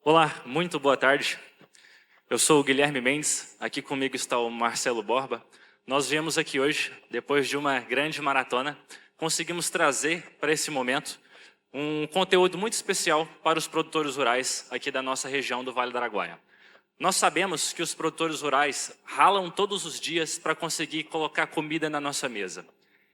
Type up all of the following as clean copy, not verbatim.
Olá, muito boa tarde. Eu sou o Guilherme Mendes, aqui comigo está o Marcelo Borba. Nós viemos aqui hoje, depois de uma grande maratona, conseguimos trazer para esse momento um conteúdo muito especial para os produtores rurais aqui da nossa região do Vale do Araguaia. Nós sabemos que os produtores rurais ralam todos os dias para conseguir colocar comida na nossa mesa.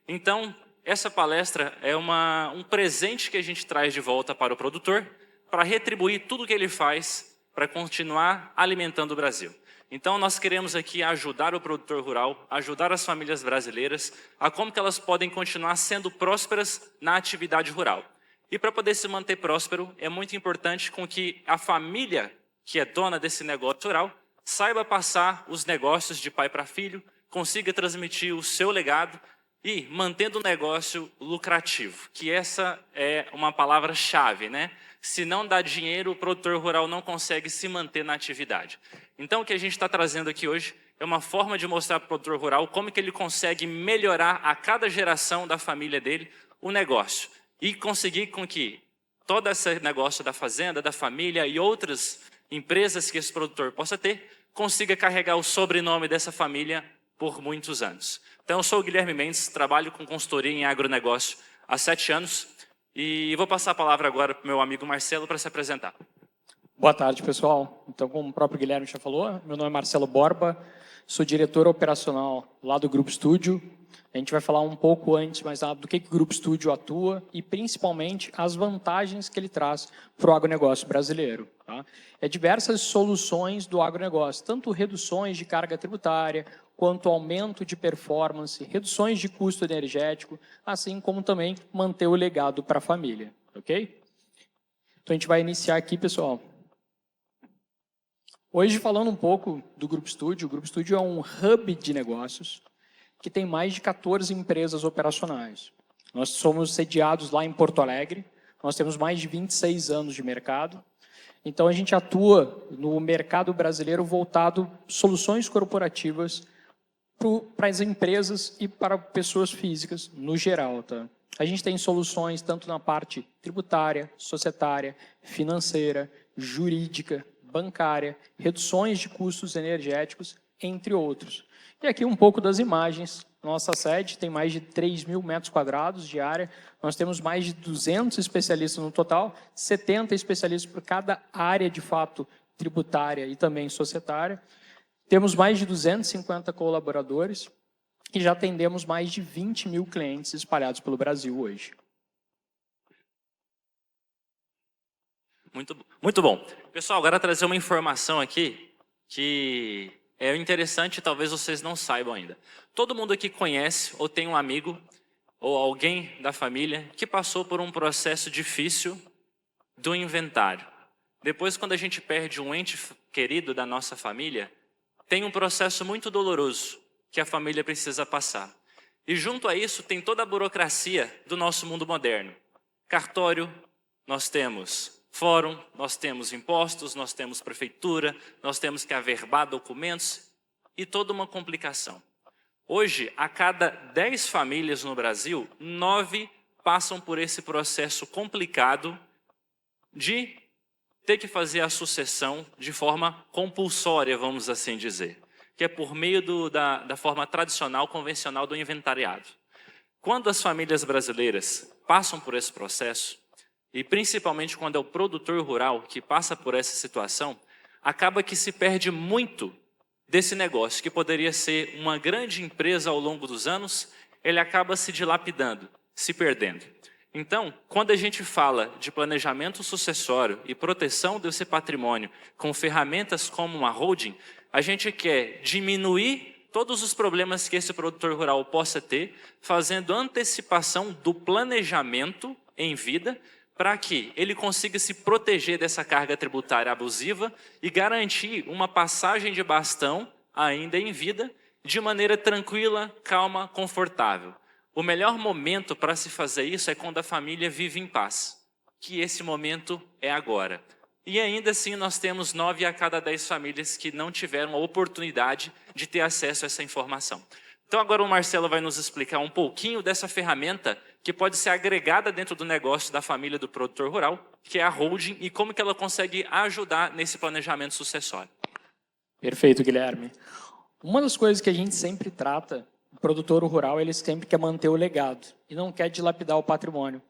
Então, essa palestra é um presente que a gente traz de volta para o produtor, para retribuir tudo o que ele faz para continuar alimentando o Brasil. Então, nós queremos aqui ajudar o produtor rural, ajudar as famílias brasileiras a como que elas podem continuar sendo prósperas na atividade rural. E para poder se manter próspero, é muito importante com que a família que é dona desse negócio rural saiba passar os negócios de pai para filho, consiga transmitir o seu legado e mantendo o negócio lucrativo, que essa é uma palavra-chave, né? Se não dá dinheiro, o produtor rural não consegue se manter na atividade. Então, o que a gente está trazendo aqui hoje é uma forma de mostrar para o produtor rural como que ele consegue melhorar a cada geração da família dele o negócio e conseguir com que todo esse negócio da fazenda, da família e outras empresas que esse produtor possa ter, consiga carregar o sobrenome dessa família por muitos anos. Então, eu sou o Guilherme Mendes, trabalho com consultoria em agronegócio há 7 anos e vou passar a palavra agora para o meu amigo Marcelo para se apresentar. Boa tarde, pessoal. Então, como o próprio Guilherme já falou, meu nome é Marcelo Borba, sou diretor operacional lá do Grupo Estúdio. A gente vai falar um pouco antes, mais nada, do que o Grupo Estúdio atua e, principalmente, as vantagens que ele traz para o agronegócio brasileiro. Tá? É diversas soluções do agronegócio, tanto reduções de carga tributária, quanto aumento de performance, reduções de custo energético, assim como também manter o legado para a família. Ok? Então, a gente vai iniciar aqui, pessoal. Hoje, falando um pouco do Grupo Estúdio, o Grupo Estúdio é um hub de negócios que tem mais de 14 empresas operacionais. Nós somos sediados lá em Porto Alegre, nós temos mais de 26 anos de mercado, então a gente atua no mercado brasileiro voltado soluções corporativas para as empresas e para pessoas físicas no geral. Tá? A gente tem soluções tanto na parte tributária, societária, financeira, jurídica, bancária, reduções de custos energéticos, entre outros. E aqui um pouco das imagens. Nossa sede tem mais de 3.000 metros quadrados de área. Nós temos mais de 200 especialistas no total, 70 especialistas por cada área de fato tributária e também societária. Temos mais de 250 colaboradores e já atendemos mais de 20.000 clientes espalhados pelo Brasil hoje. Muito bom. Pessoal, agora trazer uma informação aqui que é interessante, talvez vocês não saibam ainda. Todo mundo aqui conhece ou tem um amigo ou alguém da família que passou por um processo difícil do inventário. Depois, quando a gente perde um ente querido da nossa família, tem um processo muito doloroso que a família precisa passar. E junto a isso tem toda a burocracia do nosso mundo moderno. Cartório, nós temos fórum, nós temos impostos, nós temos prefeitura, nós temos que averbar documentos e toda uma complicação. Hoje, a cada 10 famílias no Brasil, 9 passam por esse processo complicado de ter que fazer a sucessão de forma compulsória, vamos assim dizer, que é por meio da forma tradicional, convencional do inventariado. Quando as famílias brasileiras passam por esse processo, e principalmente quando é o produtor rural que passa por essa situação, acaba que se perde muito desse negócio, que poderia ser uma grande empresa ao longo dos anos, ele acaba se dilapidando, se perdendo. Então, quando a gente fala de planejamento sucessório e proteção desse patrimônio com ferramentas como uma holding, a gente quer diminuir todos os problemas que esse produtor rural possa ter, fazendo antecipação do planejamento em vida, para que ele consiga se proteger dessa carga tributária abusiva e garantir uma passagem de bastão, ainda em vida, de maneira tranquila, calma, confortável. O melhor momento para se fazer isso é quando a família vive em paz, que esse momento é agora. E ainda assim nós temos 9 a cada 10 famílias que não tiveram a oportunidade de ter acesso a essa informação. Então agora o Marcelo vai nos explicar um pouquinho dessa ferramenta que pode ser agregada dentro do negócio da família do produtor rural, que é a holding, e como que ela consegue ajudar nesse planejamento sucessório. Perfeito, Guilherme. Uma das coisas que a gente sempre trata, o produtor rural, ele sempre quer manter o legado e não quer dilapidar o patrimônio.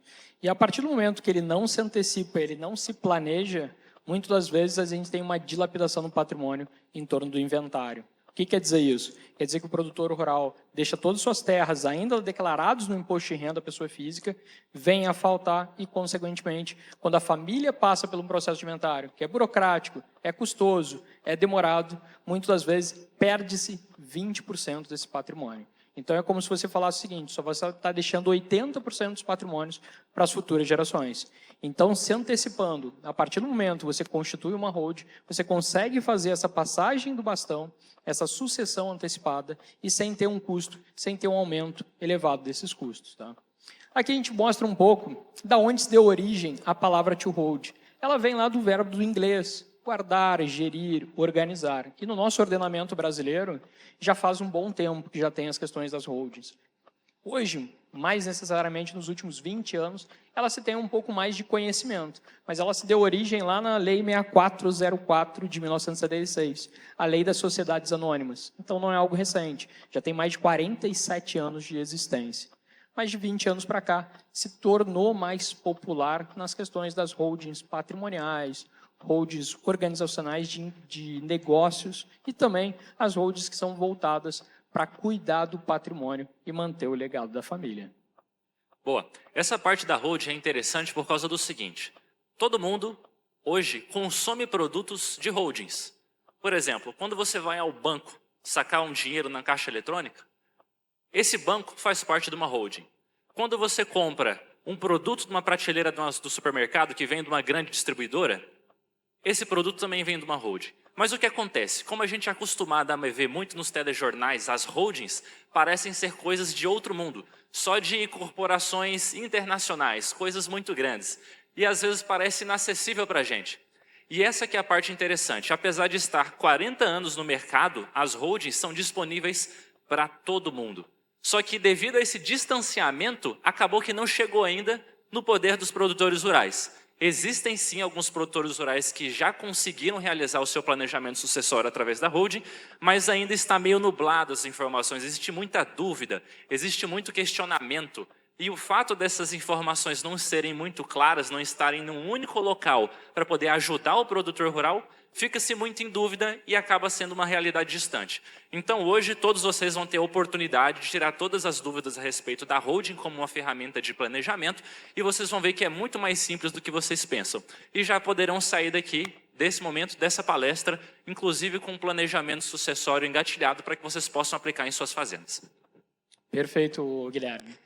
E a partir do momento que ele não se antecipa, ele não se planeja, muitas das vezes a gente tem uma dilapidação no patrimônio em torno do inventário. O que quer dizer isso? Quer dizer que o produtor rural deixa todas as suas terras ainda declaradas no imposto de renda da pessoa física, vem a faltar e, consequentemente, quando a família passa pelo processo de inventário, que é burocrático, é custoso, é demorado, muitas das vezes perde-se 20% desse patrimônio. Então, é como se você falasse o seguinte, só você está deixando 80% dos patrimônios para as futuras gerações. Então, se antecipando, a partir do momento que você constitui uma hold, você consegue fazer essa passagem do bastão, essa sucessão antecipada, e sem ter um custo, sem ter um aumento elevado desses custos. Tá? Aqui a gente mostra um pouco da onde se deu origem a palavra to hold. Ela vem lá do verbo do inglês, guardar, gerir, organizar. E no nosso ordenamento brasileiro, já faz um bom tempo que já tem as questões das holdings. Hoje, mais necessariamente nos últimos 20 anos, ela se tem um pouco mais de conhecimento, mas ela se deu origem lá na Lei 6404 de 1976, a Lei das Sociedades Anônimas. Então não é algo recente, já tem mais de 47 anos de existência. Mais de 20 anos para cá, se tornou mais popular nas questões das holdings patrimoniais, holdings organizacionais de negócios e também as holdings que são voltadas para cuidar do patrimônio e manter o legado da família. Boa. Essa parte da holding é interessante por causa do seguinte. Todo mundo, hoje, consome produtos de holdings. Por exemplo, quando você vai ao banco sacar um dinheiro na caixa eletrônica, esse banco faz parte de uma holding. Quando você compra um produto de uma prateleira do supermercado que vem de uma grande distribuidora, esse produto também vem de uma holding. Mas o que acontece? Como a gente é acostumado a ver muito nos telejornais, as holdings parecem ser coisas de outro mundo, só de corporações internacionais, coisas muito grandes. E às vezes parece inacessível para a gente. E essa que é a parte interessante. Apesar de estar 40 anos no mercado, as holdings são disponíveis para todo mundo. Só que devido a esse distanciamento, acabou que não chegou ainda no poder dos produtores rurais. Existem sim alguns produtores rurais que já conseguiram realizar o seu planejamento sucessório através da holding, mas ainda está meio nublado as informações, existe muita dúvida, existe muito questionamento. E o fato dessas informações não serem muito claras, não estarem num único local para poder ajudar o produtor rural, fica-se muito em dúvida e acaba sendo uma realidade distante. Então hoje todos vocês vão ter a oportunidade de tirar todas as dúvidas a respeito da holding como uma ferramenta de planejamento e vocês vão ver que é muito mais simples do que vocês pensam. E já poderão sair daqui, desse momento, dessa palestra, inclusive com um planejamento sucessório engatilhado para que vocês possam aplicar em suas fazendas. Perfeito, Guilherme.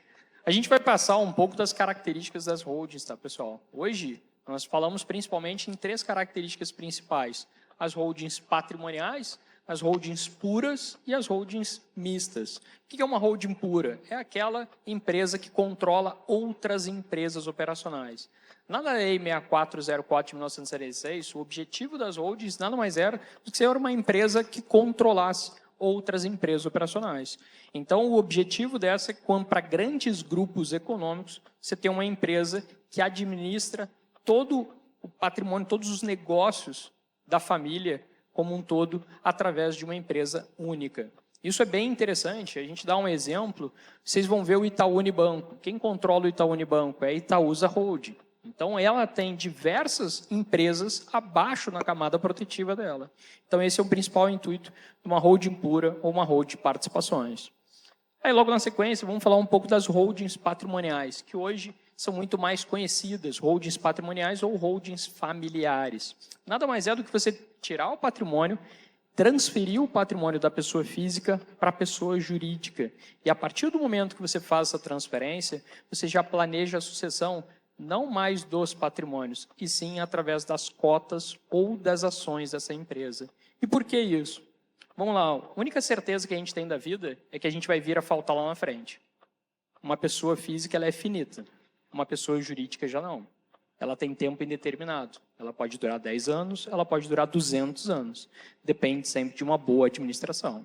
A gente vai passar um pouco das características das holdings, tá, pessoal? Hoje, nós falamos principalmente em 3 características principais. As holdings patrimoniais, as holdings puras e as holdings mistas. O que é uma holding pura? É aquela empresa que controla outras empresas operacionais. Na Lei 6404 de 1976, o objetivo das holdings nada mais era do que ser uma empresa que controlasse outras empresas operacionais. Então, o objetivo dessa é, para grandes grupos econômicos, você ter uma empresa que administra todo o patrimônio, todos os negócios da família como um todo, através de uma empresa única. Isso é bem interessante. A gente dá um exemplo, vocês vão ver o Itaú Unibanco. Quem controla o Itaú Unibanco é a Itaúsa Holding. Então, ela tem diversas empresas abaixo na camada protetiva dela. Então, esse é o principal intuito de uma holding pura ou uma holding de participações. Aí, logo na sequência, vamos falar um pouco das holdings patrimoniais, que hoje são muito mais conhecidas, holdings patrimoniais ou holdings familiares. Nada mais é do que você tirar o patrimônio, transferir o patrimônio da pessoa física para a pessoa jurídica. E a partir do momento que você faz essa transferência, você já planeja a sucessão não mais dos patrimônios, e sim através das cotas ou das ações dessa empresa. E por que isso? Vamos lá, a única certeza que a gente tem da vida é que a gente vai vir a faltar lá na frente. Uma pessoa física ela é finita, uma pessoa jurídica já não. Ela tem tempo indeterminado. Ela pode durar 10 anos, ela pode durar 200 anos. Depende sempre de uma boa administração.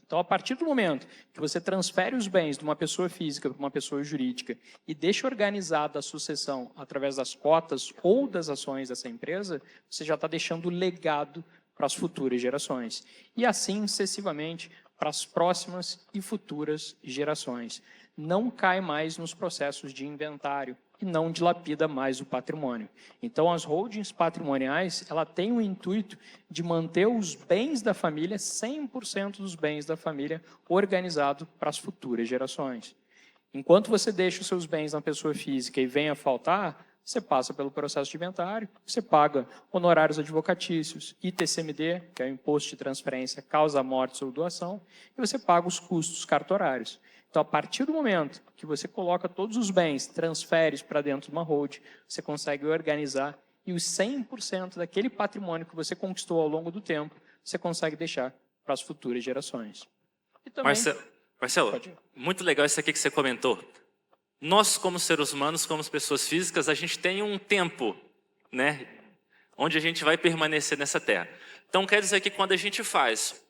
Então, a partir do momento que você transfere os bens de uma pessoa física para uma pessoa jurídica e deixa organizada a sucessão através das cotas ou das ações dessa empresa, você já está deixando legado para as futuras gerações. E assim, sucessivamente, para as próximas e futuras gerações. Não cai mais nos processos de inventário e não dilapida mais o patrimônio. Então, as holdings patrimoniais, ela tem o intuito de manter os bens da família, 100% dos bens da família, organizado para as futuras gerações. Enquanto você deixa os seus bens na pessoa física e vem a faltar, você passa pelo processo de inventário, você paga honorários advocatícios, ITCMD, que é o Imposto de Transferência, Causa Morte ou Doação, e você paga os custos cartorários. Então, a partir do momento que você coloca todos os bens, transfere para dentro de uma hold, você consegue organizar e os 100% daquele patrimônio que você conquistou ao longo do tempo, você consegue deixar para as futuras gerações. E também, Marcelo, muito legal isso aqui que você comentou. Nós, como seres humanos, como pessoas físicas, a gente tem um tempo, né, onde a gente vai permanecer nessa terra. Então, quer dizer que quando a gente faz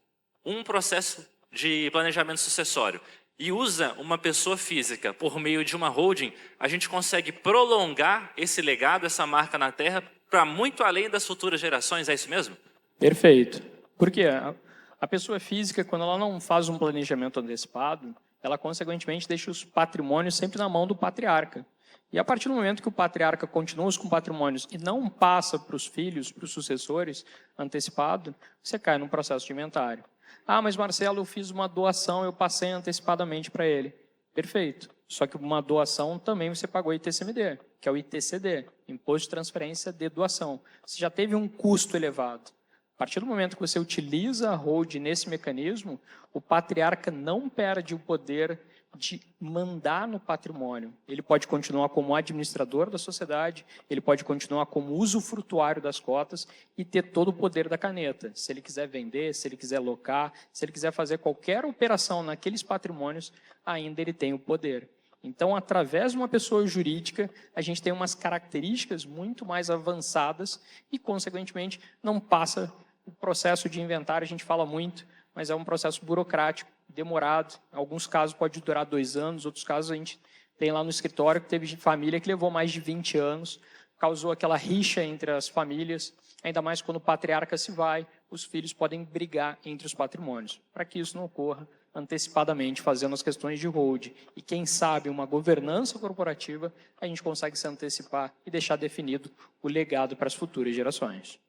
um processo de planejamento sucessório e usa uma pessoa física por meio de uma holding, a gente consegue prolongar esse legado, essa marca na terra, para muito além das futuras gerações, é isso mesmo? Perfeito. Porque a pessoa física, quando ela não faz um planejamento antecipado, ela, consequentemente, deixa os patrimônios sempre na mão do patriarca. E a partir do momento que o patriarca continua com patrimônios e não passa para os filhos, para os sucessores, antecipado, você cai num processo de inventário. Ah, mas Marcelo, eu fiz uma doação, eu passei antecipadamente para ele. Perfeito. Só que uma doação também você pagou ITCMD, que é o ITCD, Imposto de Transferência de Doação. Você já teve um custo elevado. A partir do momento que você utiliza a hold nesse mecanismo, o patriarca não perde o poder de mandar no patrimônio. Ele pode continuar como administrador da sociedade, ele pode continuar como usufrutuário das cotas e ter todo o poder da caneta. Se ele quiser vender, se ele quiser locar, se ele quiser fazer qualquer operação naqueles patrimônios, ainda ele tem o poder. Então, através de uma pessoa jurídica, a gente tem umas características muito mais avançadas e, consequentemente, não passa o processo de inventário, a gente fala muito, mas é um processo burocrático, demorado. Em alguns casos pode durar 2 anos, outros casos a gente tem lá no escritório que teve família que levou mais de 20 anos, causou aquela rixa entre as famílias, ainda mais quando o patriarca se vai, os filhos podem brigar entre os patrimônios. Para que isso não ocorra, antecipadamente, fazendo as questões de hold e, quem sabe, uma governança corporativa, a gente consegue se antecipar e deixar definido o legado para as futuras gerações.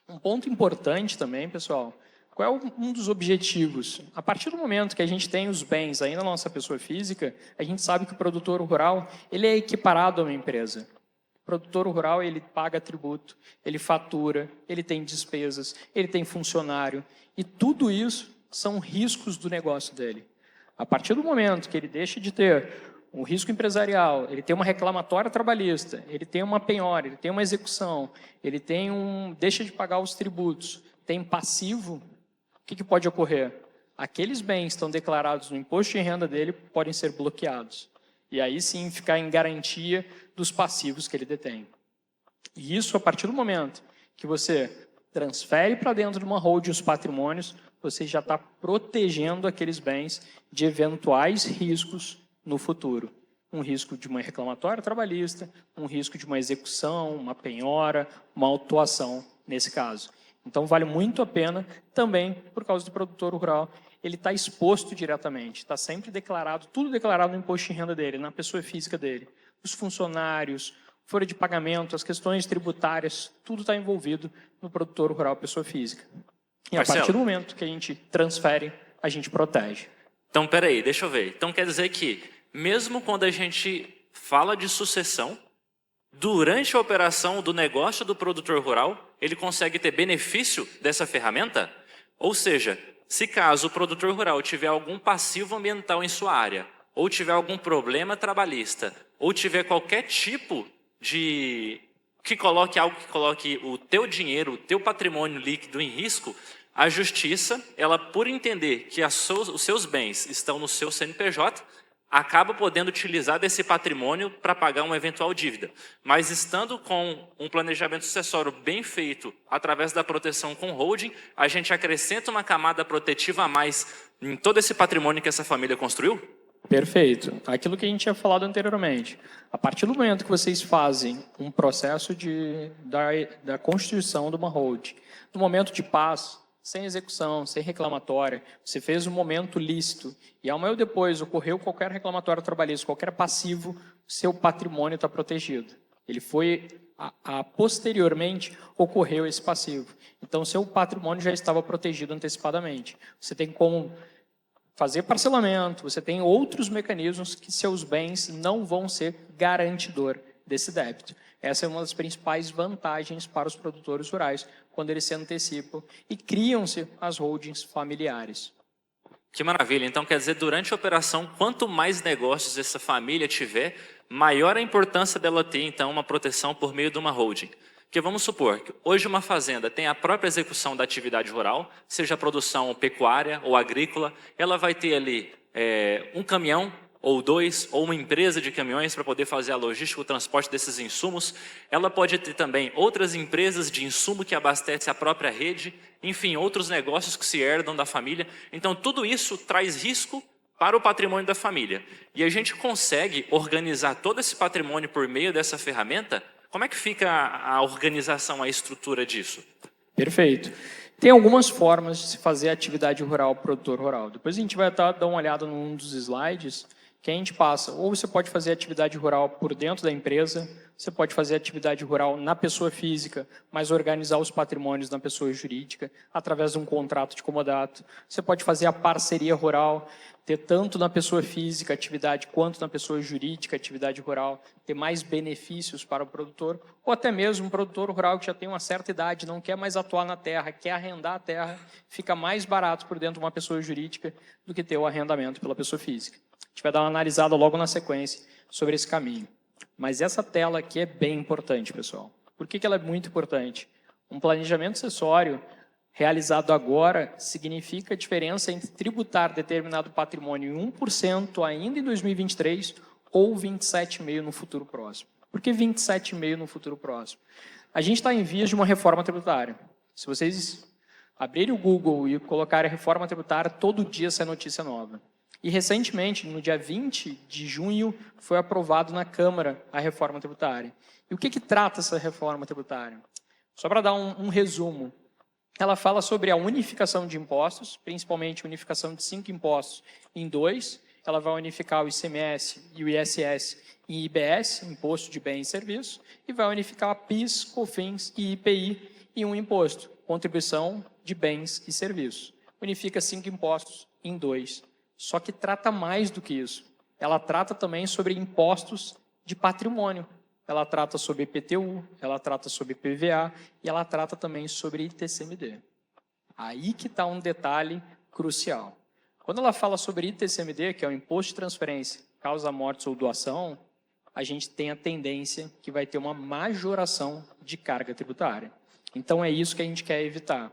Um ponto importante também, pessoal, qual é um dos objetivos? A partir do momento que a gente tem os bens aí na nossa pessoa física, a gente sabe que o produtor rural ele é equiparado a uma empresa. O produtor rural ele paga tributo, ele fatura, ele tem despesas, ele tem funcionário, e tudo isso são riscos do negócio dele. A partir do momento que ele deixa de ter um risco empresarial, ele tem uma reclamatória trabalhista, ele tem uma penhora, ele tem uma execução, ele tem deixa de pagar os tributos, tem passivo, o que pode ocorrer? Aqueles bens que estão declarados no imposto de renda dele podem ser bloqueados. E aí sim ficar em garantia dos passivos que ele detém. E isso, a partir do momento que você transfere para dentro de uma holding os patrimônios, você já está protegendo aqueles bens de eventuais riscos no futuro. Um risco de uma reclamatória trabalhista, um risco de uma execução, uma penhora, uma autuação nesse caso. Então, vale muito a pena também, por causa do produtor rural, ele está exposto diretamente, está sempre declarado, tudo declarado no imposto de renda dele, na pessoa física dele. Os funcionários, folha de pagamento, as questões tributárias, tudo está envolvido no produtor rural, pessoa física. E Marcelo, a partir do momento que a gente transfere, a gente protege. Então, peraí, deixa eu ver. Então, quer dizer que, mesmo quando a gente fala de sucessão, durante a operação do negócio do produtor rural, ele consegue ter benefício dessa ferramenta? Ou seja, se caso o produtor rural tiver algum passivo ambiental em sua área, ou tiver algum problema trabalhista, ou tiver qualquer tipo de... que coloque o teu dinheiro, o teu patrimônio líquido em risco, a justiça, ela por entender que os seus bens estão no seu CNPJ, acaba podendo utilizar desse patrimônio para pagar uma eventual dívida. Mas estando com um planejamento sucessório bem feito, através da proteção com holding, a gente acrescenta uma camada protetiva a mais em todo esse patrimônio que essa família construiu? Perfeito. Aquilo que a gente tinha falado anteriormente. A partir do momento que vocês fazem um processo da constituição de uma holding, no momento de paz, sem execução, sem reclamatória, você fez um momento lícito e amanhã ou depois ocorreu qualquer reclamatório trabalhista, qualquer passivo, seu patrimônio está protegido. Ele foi, posteriormente, ocorreu esse passivo. Então, seu patrimônio já estava protegido antecipadamente. Você tem como fazer parcelamento, você tem outros mecanismos que seus bens não vão ser garantidor desse débito. Essa é uma das principais vantagens para os produtores rurais, quando eles se antecipam e criam-se as holdings familiares. Que maravilha. Então, quer dizer, durante a operação, quanto mais negócios essa família tiver, maior a importância dela ter, então, uma proteção por meio de uma holding. Porque vamos supor que hoje uma fazenda tem a própria execução da atividade rural, seja produção pecuária ou agrícola, ela vai ter ali um caminhão ou dois, ou uma empresa de caminhões para poder fazer a logística, o transporte desses insumos. Ela pode ter também outras empresas de insumo que abastecem a própria rede, enfim, outros negócios que se herdam da família. Então, tudo isso traz risco para o patrimônio da família. E a gente consegue organizar todo esse patrimônio por meio dessa ferramenta. Como é que fica a organização, a estrutura disso? Perfeito. Tem algumas formas de se fazer atividade rural, produtor rural. Depois a gente vai dar uma olhada num dos slides que a gente passa. Ou você pode fazer atividade rural por dentro da empresa, você pode fazer atividade rural na pessoa física, mas organizar os patrimônios na pessoa jurídica, através de um contrato de comodato. Você pode fazer a parceria rural, ter tanto na pessoa física atividade, quanto na pessoa jurídica atividade rural, ter mais benefícios para o produtor, ou até mesmo um produtor rural que já tem uma certa idade, não quer mais atuar na terra, quer arrendar a terra, fica mais barato por dentro de uma pessoa jurídica do que ter o arrendamento pela pessoa física. A gente vai dar uma analisada logo na sequência sobre esse caminho. Mas essa tela aqui é bem importante, pessoal. Por que ela é muito importante? Um planejamento sucessório realizado agora significa a diferença entre tributar determinado patrimônio em 1% ainda em 2023 ou 27,5% no futuro próximo. Por que 27,5% no futuro próximo? A gente está em vias de uma reforma tributária. Se vocês abrirem o Google e colocarem reforma tributária, todo dia sai notícia nova. E recentemente, no dia 20 de junho, foi aprovado na Câmara a reforma tributária. E o que trata essa reforma tributária? Só para dar um resumo. Ela fala sobre a unificação de impostos, principalmente unificação de 5 impostos em 2. Ela vai unificar o ICMS e o ISS em IBS, Imposto de Bens e Serviços, e vai unificar PIS, COFINS e IPI em um imposto, Contribuição de Bens e Serviços. Unifica 5 impostos em 2. Só que trata mais do que isso. Ela trata também sobre impostos de patrimônio. Ela trata sobre IPTU, ela trata sobre PVA e ela trata também sobre ITCMD. Aí que está um detalhe crucial. Quando ela fala sobre ITCMD, que é o Imposto de Transferência, Causa Mortes ou Doação, a gente tem a tendência que vai ter uma majoração de carga tributária. Então é isso que a gente quer evitar.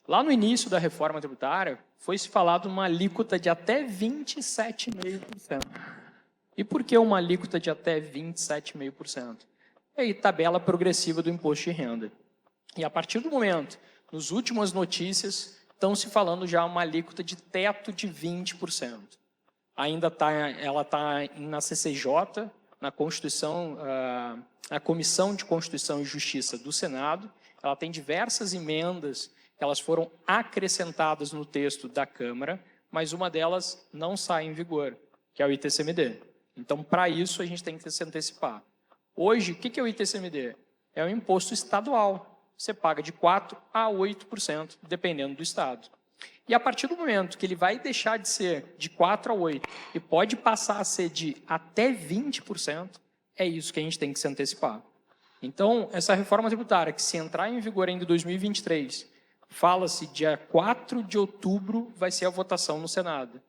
Lá no início da reforma tributária, foi-se falado uma alíquota de até 27,5%. E por que uma alíquota de até 27,5%? É aí, tabela progressiva do imposto de renda. E a partir do momento, nas últimas notícias, estão se falando já uma alíquota de teto de 20%. Ainda ela está na CCJ, na Constituição, a Comissão de Constituição e Justiça do Senado. Ela tem diversas emendas, elas foram acrescentadas no texto da Câmara, mas uma delas não sai em vigor, que é o ITCMD. Então, para isso, a gente tem que se antecipar. Hoje, o que é o ITCMD? É um imposto estadual. Você paga de 4% a 8%, dependendo do estado. E a partir do momento que ele vai deixar de ser de 4% a 8% e pode passar a ser de até 20%, é isso que a gente tem que se antecipar. Então, essa reforma tributária, que se entrar em vigor ainda em 2023, fala-se dia 4 de outubro vai ser a votação no Senado.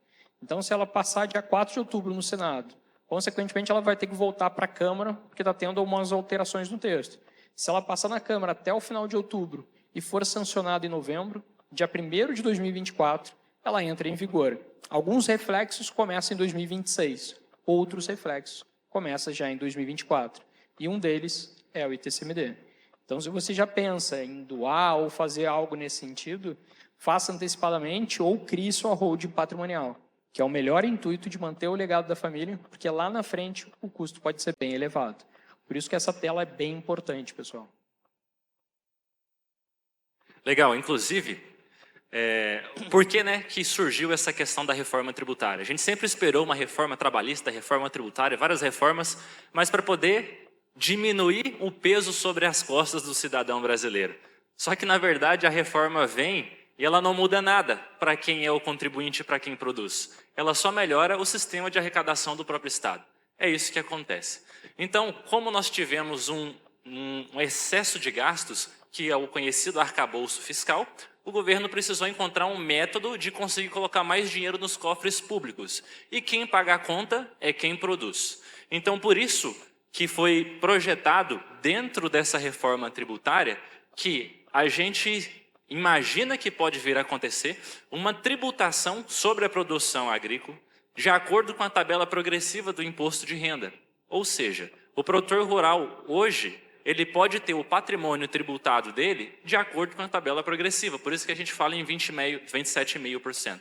Então, se ela passar dia 4 de outubro no Senado, consequentemente, ela vai ter que voltar para a Câmara, porque está tendo algumas alterações no texto. Se ela passar na Câmara até o final de outubro e for sancionada em novembro, dia 1º de 2024, ela entra em vigor. Alguns reflexos começam em 2026, outros reflexos começam já em 2024. E um deles é o ITCMD. Então, se você já pensa em doar ou fazer algo nesse sentido, faça antecipadamente ou crie sua holding patrimonial, que é o melhor intuito de manter o legado da família, porque lá na frente o custo pode ser bem elevado. Por isso que essa tela é bem importante, pessoal. Legal, inclusive, por que, né, que surgiu essa questão da reforma tributária? A gente sempre esperou uma reforma trabalhista, reforma tributária, várias reformas, mas para poder diminuir o peso sobre as costas do cidadão brasileiro. Só que, na verdade, a reforma vem e ela não muda nada para quem é o contribuinte e para quem produz. Ela só melhora o sistema de arrecadação do próprio Estado. É isso que acontece. Então, como nós tivemos um excesso de gastos, que é o conhecido arcabouço fiscal, o governo precisou encontrar um método de conseguir colocar mais dinheiro nos cofres públicos. E quem paga a conta é quem produz. Então, por isso que foi projetado dentro dessa reforma tributária que a gente imagina que pode vir a acontecer uma tributação sobre a produção agrícola de acordo com a tabela progressiva do imposto de renda. Ou seja, o produtor rural hoje ele pode ter o patrimônio tributado dele de acordo com a tabela progressiva. Por isso que a gente fala em 27,5%.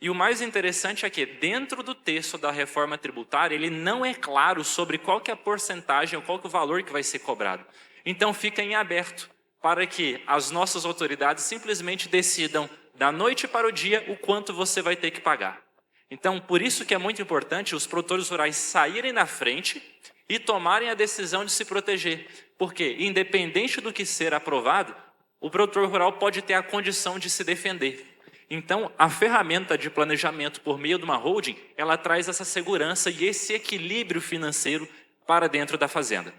E o mais interessante é que dentro do texto da reforma tributária, ele não é claro sobre qual que é a porcentagem ou qual que é o valor que vai ser cobrado. Então fica em aberto para que as nossas autoridades simplesmente decidam da noite para o dia o quanto você vai ter que pagar. Então, por isso que é muito importante os produtores rurais saírem na frente e tomarem a decisão de se proteger. Porque, independente do que ser aprovado, o produtor rural pode ter a condição de se defender. Então, a ferramenta de planejamento por meio de uma holding, ela traz essa segurança e esse equilíbrio financeiro para dentro da fazenda.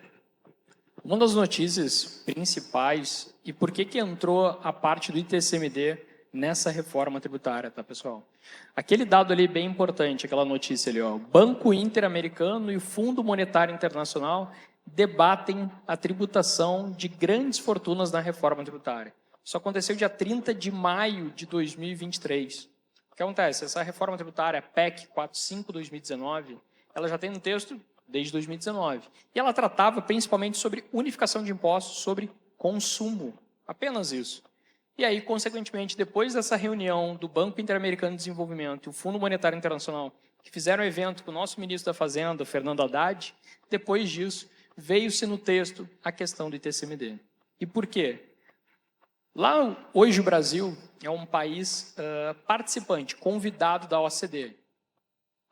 Uma das notícias principais, e por que entrou a parte do ITCMD nessa reforma tributária, tá, pessoal? Aquele dado ali bem importante, aquela notícia ali, ó, o Banco Interamericano e o Fundo Monetário Internacional debatem a tributação de grandes fortunas na reforma tributária. Isso aconteceu dia 30 de maio de 2023. O que acontece? Essa reforma tributária, PEC 45/2019, ela já tem um texto desde 2019. E ela tratava principalmente sobre unificação de impostos sobre consumo. Apenas isso. E aí, consequentemente, depois dessa reunião do Banco Interamericano de Desenvolvimento e o Fundo Monetário Internacional, que fizeram um evento com o nosso ministro da Fazenda, Fernando Haddad, depois disso, veio-se no texto a questão do ITCMD. E por quê? Lá, hoje, o Brasil é um país participante, convidado da OCDE.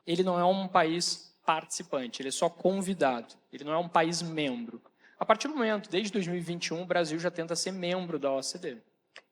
Ele não é um país participante, ele é só convidado, ele não é um país membro. A partir do momento, desde 2021, o Brasil já tenta ser membro da OCDE.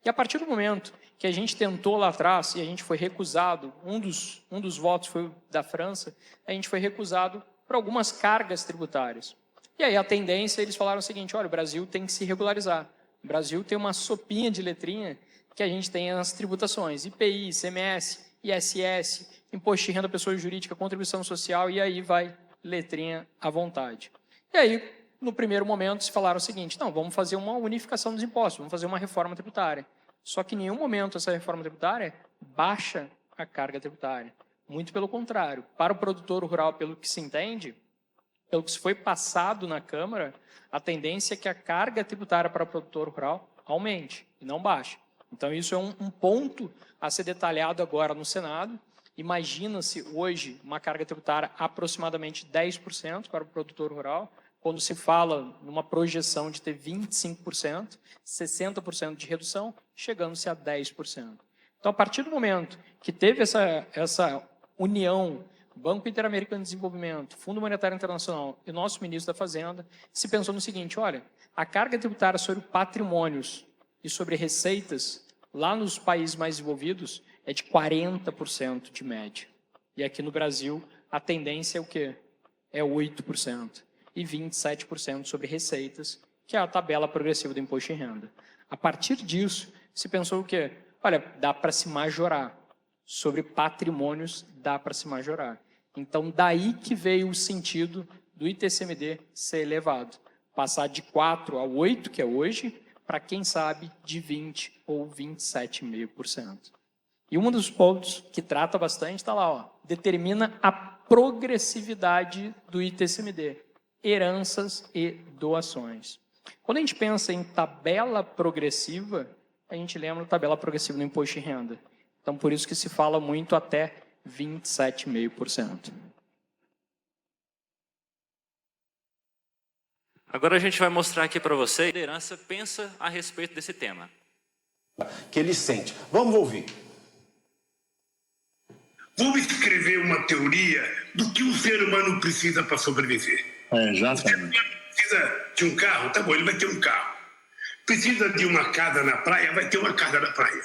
E a partir do momento que a gente tentou lá atrás e a gente foi recusado, um dos votos foi da França, a gente foi recusado por algumas cargas tributárias. E aí a tendência, eles falaram o seguinte, olha, o Brasil tem que se regularizar. O Brasil tem uma sopinha de letrinha que a gente tem nas tributações, IPI, ICMS, ISS, Imposto de Renda Pessoa Jurídica, Contribuição Social, e aí vai letrinha à vontade. E aí, no primeiro momento, se falaram o seguinte, não, vamos fazer uma unificação dos impostos, vamos fazer uma reforma tributária. Só que em nenhum momento essa reforma tributária baixa a carga tributária. Muito pelo contrário, para o produtor rural, pelo que se entende, pelo que se foi passado na Câmara, a tendência é que a carga tributária para o produtor rural aumente e não baixe. Então, isso é um ponto a ser detalhado agora no Senado. Imagina-se hoje uma carga tributária aproximadamente 10% para o produtor rural, quando se fala numa projeção de ter 25%, 60% de redução, chegando-se a 10%. Então, a partir do momento que teve essa união, Banco Interamericano de Desenvolvimento, Fundo Monetário Internacional e o nosso ministro da Fazenda, se pensou no seguinte, olha, a carga tributária sobre patrimônios e sobre receitas, lá nos países mais desenvolvidos, é de 40% de média. E aqui no Brasil, a tendência é o quê? É 8%. E 27% sobre receitas, que é a tabela progressiva do imposto de renda. A partir disso, se pensou o quê? Olha, dá para se majorar. Sobre patrimônios, dá para se majorar. Então, daí que veio o sentido do ITCMD ser elevado. Passar de 4 a 8, que é hoje, para quem sabe, de 20 ou 27,5%. E um dos pontos que trata bastante está lá, ó, determina a progressividade do ITCMD, heranças e doações. Quando a gente pensa em tabela progressiva, a gente lembra da tabela progressiva no imposto de renda. Então, por isso que se fala muito até 27,5%. Agora a gente vai mostrar aqui para você, a liderança pensa a respeito desse tema. Que ele sente. Vamos ouvir. Vamos escrever uma teoria do que o ser humano precisa para sobreviver. Exatamente. Precisa de um carro? Tá bom, ele vai ter um carro. Precisa de uma casa na praia? Vai ter uma casa na praia.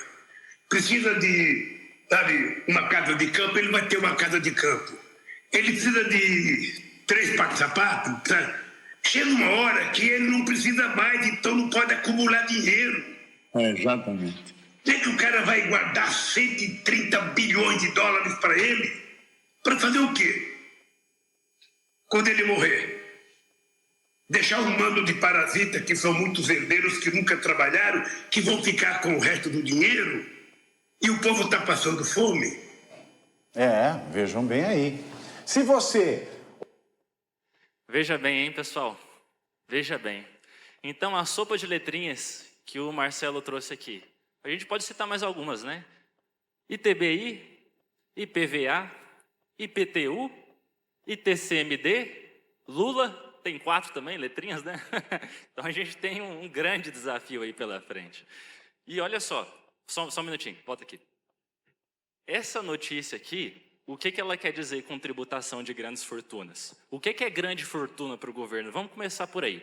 Precisa de, sabe, uma casa de campo? Ele vai ter uma casa de campo. Ele precisa de 3 pares de sapato? Chega uma hora que ele não precisa mais, então não pode acumular dinheiro. Exatamente. Tem que o cara vai guardar 130 bilhões de dólares para ele? Para fazer o quê? Quando ele morrer? Deixar um bando de parasitas, que são muitos herdeiros que nunca trabalharam, que vão ficar com o resto do dinheiro? E o povo está passando fome? Vejam bem aí. Se você... Veja bem, hein, pessoal? Veja bem. Então, a sopa de letrinhas que o Marcelo trouxe aqui. A gente pode citar mais algumas, né? ITBI, IPVA, IPTU, ITCMD, Lula, tem 4 também, letrinhas, né? Então, a gente tem um grande desafio aí pela frente. E olha só um minutinho, volta aqui. Essa notícia aqui, o que ela quer dizer com tributação de grandes fortunas? O que é grande fortuna para o governo? Vamos começar por aí.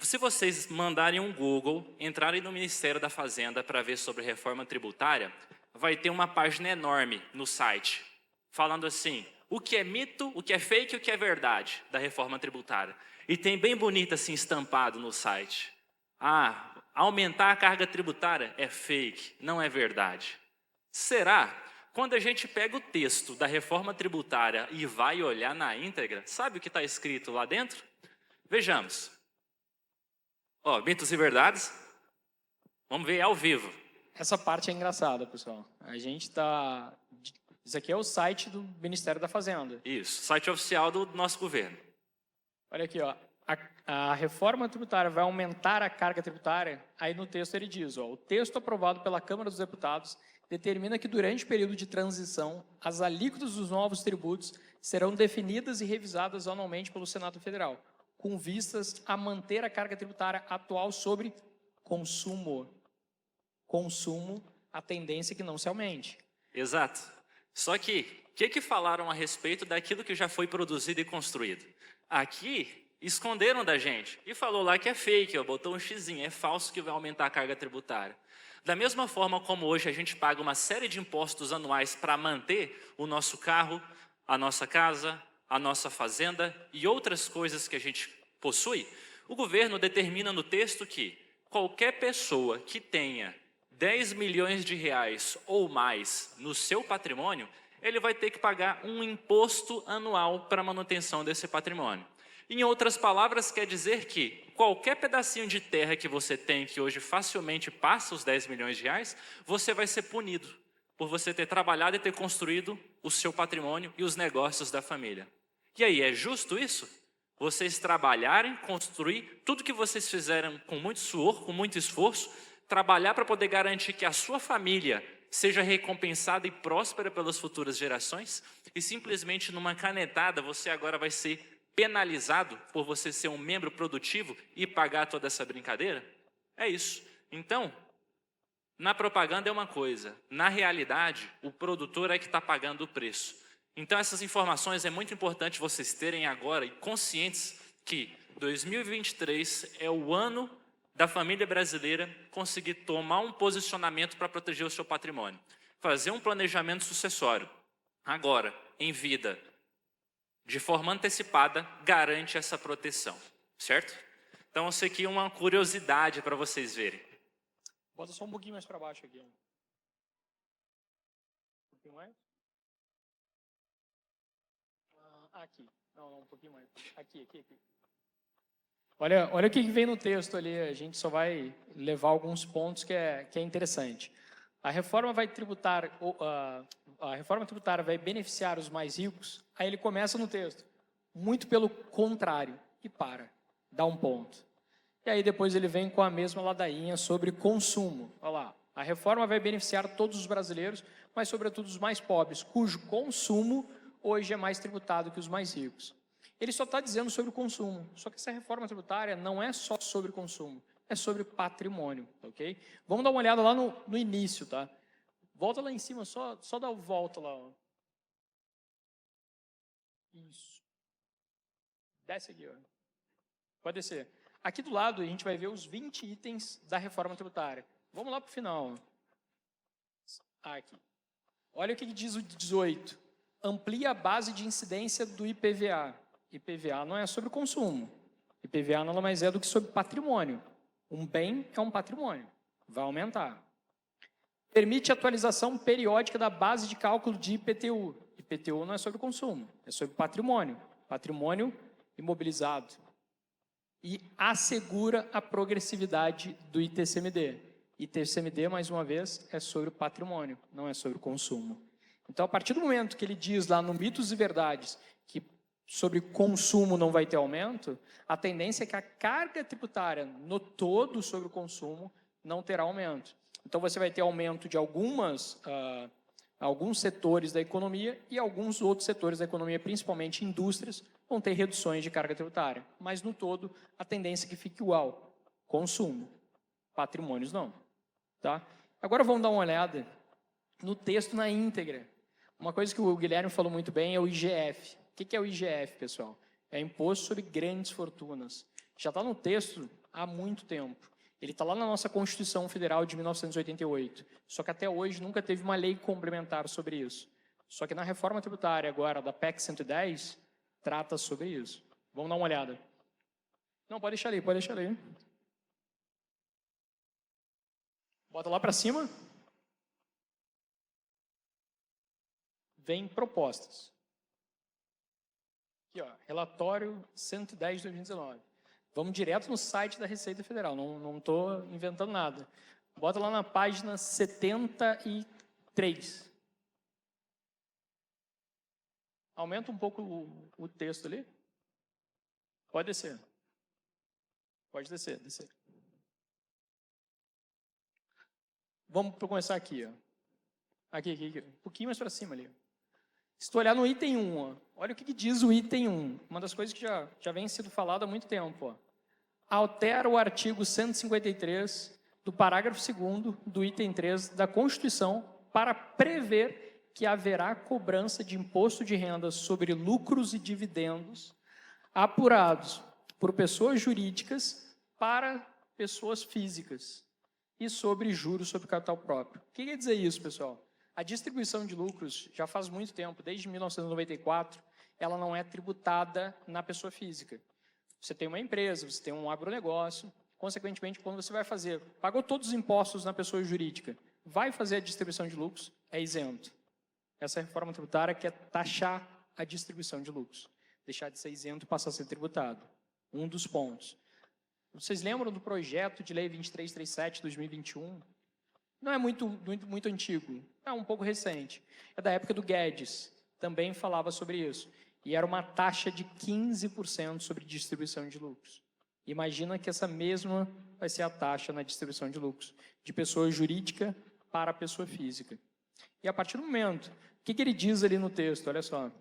Se vocês mandarem um Google, entrarem no Ministério da Fazenda para ver sobre reforma tributária, vai ter uma página enorme no site, falando assim, o que é mito, o que é fake e o que é verdade da reforma tributária. E tem bem bonito assim, estampado no site. Aumentar a carga tributária é fake, não é verdade. Será? Quando a gente pega o texto da reforma tributária e vai olhar na íntegra, sabe o que está escrito lá dentro? Vejamos. Mitos e verdades. Vamos ver ao vivo. Essa parte é engraçada, pessoal. Isso aqui é o site do Ministério da Fazenda. Isso, site oficial do nosso governo. Olha aqui, ó. A reforma tributária vai aumentar a carga tributária. Aí no texto ele diz, o texto aprovado pela Câmara dos Deputados determina que durante o período de transição, as alíquotas dos novos tributos serão definidas e revisadas anualmente pelo Senado Federal, com vistas a manter a carga tributária atual sobre consumo. Consumo, a tendência é que não se aumente. Exato. Só que, o que falaram a respeito daquilo que já foi produzido e construído? Aqui, esconderam da gente e falou lá que é fake, botou um xizinho, é falso que vai aumentar a carga tributária. Da mesma forma como hoje a gente paga uma série de impostos anuais para manter o nosso carro, a nossa casa, a nossa fazenda e outras coisas que a gente possui, o governo determina no texto que qualquer pessoa que tenha 10 milhões de reais ou mais no seu patrimônio, ele vai ter que pagar um imposto anual para a manutenção desse patrimônio. Em outras palavras, quer dizer que qualquer pedacinho de terra que você tem, que hoje facilmente passa os 10 milhões de reais, você vai ser punido por você ter trabalhado e ter construído o seu patrimônio e os negócios da família. E aí, é justo isso? Vocês trabalharem, construir tudo que vocês fizeram com muito suor, com muito esforço, trabalhar para poder garantir que a sua família seja recompensada e próspera pelas futuras gerações, e simplesmente numa canetada você agora vai ser penalizado por você ser um membro produtivo e pagar toda essa brincadeira? É isso. Então, na propaganda é uma coisa, na realidade, o produtor é que está pagando o preço. Então, essas informações é muito importante vocês terem agora e conscientes que 2023 é o ano da família brasileira conseguir tomar um posicionamento para proteger o seu patrimônio. Fazer um planejamento sucessório. Agora, em vida, de forma antecipada, garante essa proteção, certo? Então, isso aqui é uma curiosidade para vocês verem. Bota só um pouquinho mais para baixo aqui. Um pouquinho mais? Aqui. Não, um pouquinho mais. Aqui. Olha o que vem no texto ali. A gente só vai levar alguns pontos que é interessante. a reforma tributária vai beneficiar os mais ricos, aí ele começa no texto, muito pelo contrário, e dá um ponto. E aí depois ele vem com a mesma ladainha sobre consumo. Olha lá, a reforma vai beneficiar todos os brasileiros, mas sobretudo os mais pobres, cujo consumo hoje é mais tributado que os mais ricos. Ele só está dizendo sobre o consumo, só que essa reforma tributária não é só sobre consumo, é sobre patrimônio, ok? Vamos dar uma olhada lá no início, tá? Volta lá em cima, só dá volta lá. Ó. Isso. Desce aqui, ó. Pode descer. Aqui do lado a gente vai ver os 20 itens da reforma tributária. Vamos lá para o final. Aqui. Olha o que diz o 18. Amplia a base de incidência do IPVA. IPVA não é sobre consumo. IPVA nada mais é do que sobre patrimônio. Um bem é um patrimônio. Vai aumentar. Permite atualização periódica da base de cálculo de IPTU. IPTU não é sobre consumo, é sobre patrimônio. Patrimônio imobilizado. E assegura a progressividade do ITCMD. ITCMD, mais uma vez, é sobre patrimônio, não é sobre consumo. Então, a partir do momento que ele diz lá no Mitos e Verdades que sobre consumo não vai ter aumento, a tendência é que a carga tributária no todo sobre o consumo não terá aumento. Então, você vai ter aumento de alguns setores da economia e alguns outros setores da economia, principalmente indústrias, vão ter reduções de carga tributária. Mas, no todo, a tendência é que fique igual. Consumo. Patrimônios, não. Tá? Agora, vamos dar uma olhada no texto na íntegra. Uma coisa que o Guilherme falou muito bem é o IGF. O que é o IGF, pessoal? É Imposto sobre Grandes Fortunas. Já está no texto há muito tempo. Ele está lá na nossa Constituição Federal de 1988. Só que até hoje nunca teve uma lei complementar sobre isso. Só que na reforma tributária agora, da PEC 110, trata sobre isso. Vamos dar uma olhada. Não, pode deixar ali, pode deixar ali. Bota lá para cima. Vem propostas. Aqui, ó, relatório 110 de 2019. Vamos direto no site da Receita Federal, não estou inventando nada. Bota lá na página 73. Aumenta um pouco o texto ali. Pode descer. Pode descer. Vamos começar aqui, ó. Aqui. Um pouquinho mais para cima ali. Se tu olhar no item 1, ó, olha o que diz o item 1. Uma das coisas que já vem sendo falada há muito tempo. Ó. Altera o artigo 153 do parágrafo 2º do item 3 da Constituição para prever que haverá cobrança de imposto de renda sobre lucros e dividendos apurados por pessoas jurídicas para pessoas físicas e sobre juros sobre capital próprio. O que quer dizer isso, pessoal? A distribuição de lucros, já faz muito tempo, desde 1994, ela não é tributada na pessoa física. Você tem uma empresa, você tem um agronegócio, consequentemente, quando você vai fazer, pagou todos os impostos na pessoa jurídica, vai fazer a distribuição de lucros, é isento. Essa reforma tributária quer taxar a distribuição de lucros, deixar de ser isento e passar a ser tributado. Um dos pontos. Vocês lembram do projeto de lei 2337 de 2021? Não é muito antigo, é um pouco recente. É da época do Guedes, também falava sobre isso. E era uma taxa de 15% sobre distribuição de lucros. Imagina que essa mesma vai ser a taxa na distribuição de lucros, de pessoa jurídica para pessoa física. E a partir do momento, o que ele diz ali no texto? Olha só.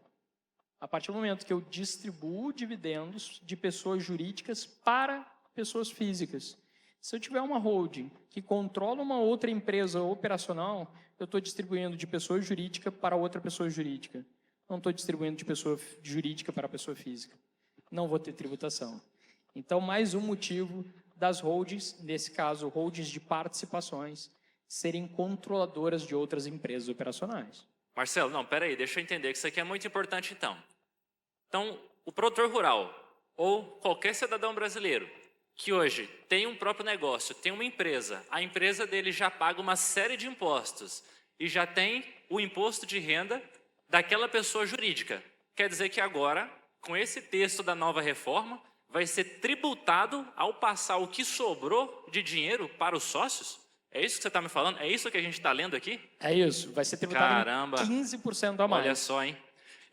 A partir do momento que eu distribuo dividendos de pessoas jurídicas para pessoas físicas, se eu tiver uma holding que controla uma outra empresa operacional, eu estou distribuindo de pessoa jurídica para outra pessoa jurídica. Não estou distribuindo de pessoa jurídica para pessoa física. Não vou ter tributação. Então, mais um motivo das holdings, nesse caso, holdings de participações, serem controladoras de outras empresas operacionais. Marcelo, não, peraí, deixa eu entender que isso aqui é muito importante então. Então, o produtor rural ou qualquer cidadão brasileiro que hoje tem um próprio negócio, tem uma empresa, a empresa dele já paga uma série de impostos e já tem o imposto de renda daquela pessoa jurídica. Quer dizer que agora, com esse texto da nova reforma, vai ser tributado ao passar o que sobrou de dinheiro para os sócios? É isso que você está me falando? É isso que a gente está lendo aqui? É isso, vai ser tributado Caramba. em 15% a mais. Olha só, hein?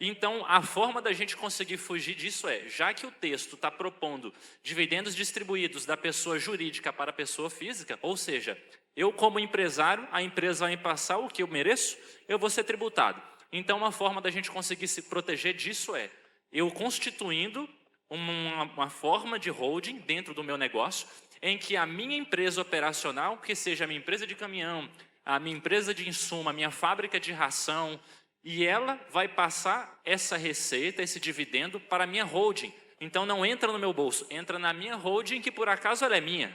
Então, a forma da gente conseguir fugir disso é, já que o texto está propondo dividendos distribuídos da pessoa jurídica para a pessoa física, ou seja, eu como empresário, a empresa vai me passar o que eu mereço, eu vou ser tributado. Então, uma forma da gente conseguir se proteger disso é, eu constituindo uma forma de holding dentro do meu negócio, em que a minha empresa operacional, que seja a minha empresa de caminhão, a minha empresa de insumo, a minha fábrica de ração, e ela vai passar essa receita, esse dividendo, para a minha holding. Então não entra no meu bolso, entra na minha holding, que por acaso ela é minha.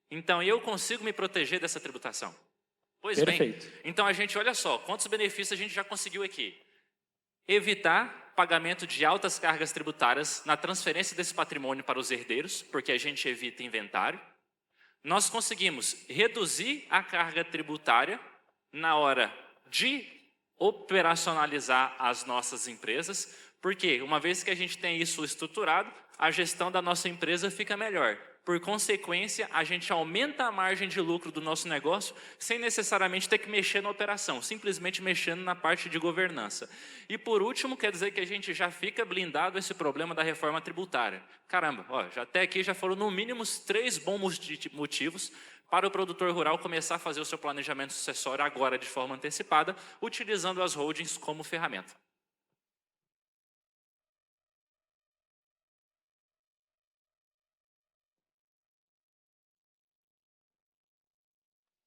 Então eu consigo me proteger dessa tributação. Pois Perfeito. bem, então a gente, olha só, quantos benefícios a gente já conseguiu aqui. Evitar pagamento de altas cargas tributárias na transferência desse patrimônio para os herdeiros, porque a gente evita inventário. Nós conseguimos reduzir a carga tributária na hora de operacionalizar as nossas empresas, porque uma vez que a gente tem isso estruturado, a gestão da nossa empresa fica melhor. Por consequência, a gente aumenta a margem de lucro do nosso negócio sem necessariamente ter que mexer na operação, simplesmente mexendo na parte de governança. E por último, quer dizer que a gente já fica blindado esse problema da reforma tributária. Caramba, ó, já até aqui já foram no mínimo 3 bons motivos para o produtor rural começar a fazer o seu planejamento sucessório agora de forma antecipada, utilizando as holdings como ferramenta.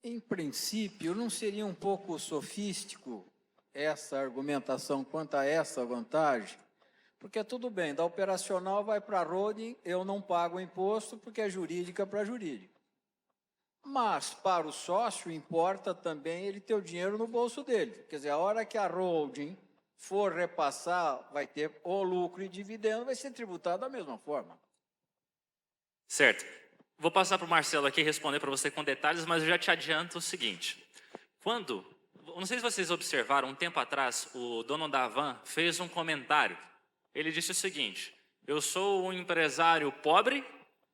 Em princípio, não seria um pouco sofístico essa argumentação quanto a essa vantagem? Porque tudo bem, da operacional vai para a holding, eu não pago o imposto porque é jurídica para jurídica. Mas para o sócio importa também ele ter o dinheiro no bolso dele. Quer dizer, a hora que a holding for repassar, vai ter o lucro e dividendo, vai ser tributado da mesma forma. Certo. Vou passar para o Marcelo aqui responder para você com detalhes, mas eu já te adianto o seguinte. Não sei se vocês observaram, um tempo atrás, o dono da Van fez um comentário. Ele disse o seguinte, eu sou um empresário pobre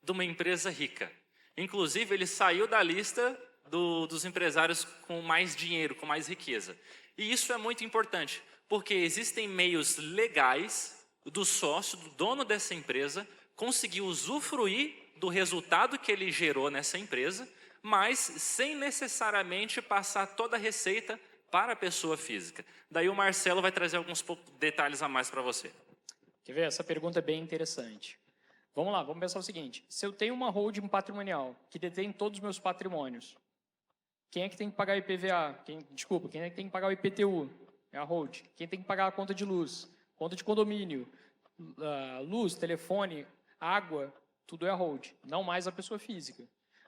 de uma empresa rica. Inclusive, ele saiu da lista dos empresários com mais dinheiro, com mais riqueza. E isso é muito importante, porque existem meios legais do sócio, do dono dessa empresa, conseguir usufruir do resultado que ele gerou nessa empresa, mas sem necessariamente passar toda a receita para a pessoa física. Daí o Marcelo vai trazer alguns detalhes a mais para você. Quer ver? Essa pergunta é bem interessante. Vamos lá, vamos pensar o seguinte. Se eu tenho uma holding patrimonial que detém todos os meus patrimônios, quem é que tem que pagar o IPVA? Quem é que tem que pagar o IPTU? É a holding. Quem tem que pagar a conta de luz? Conta de condomínio, luz, telefone, água, tudo é a holding, não mais a pessoa física.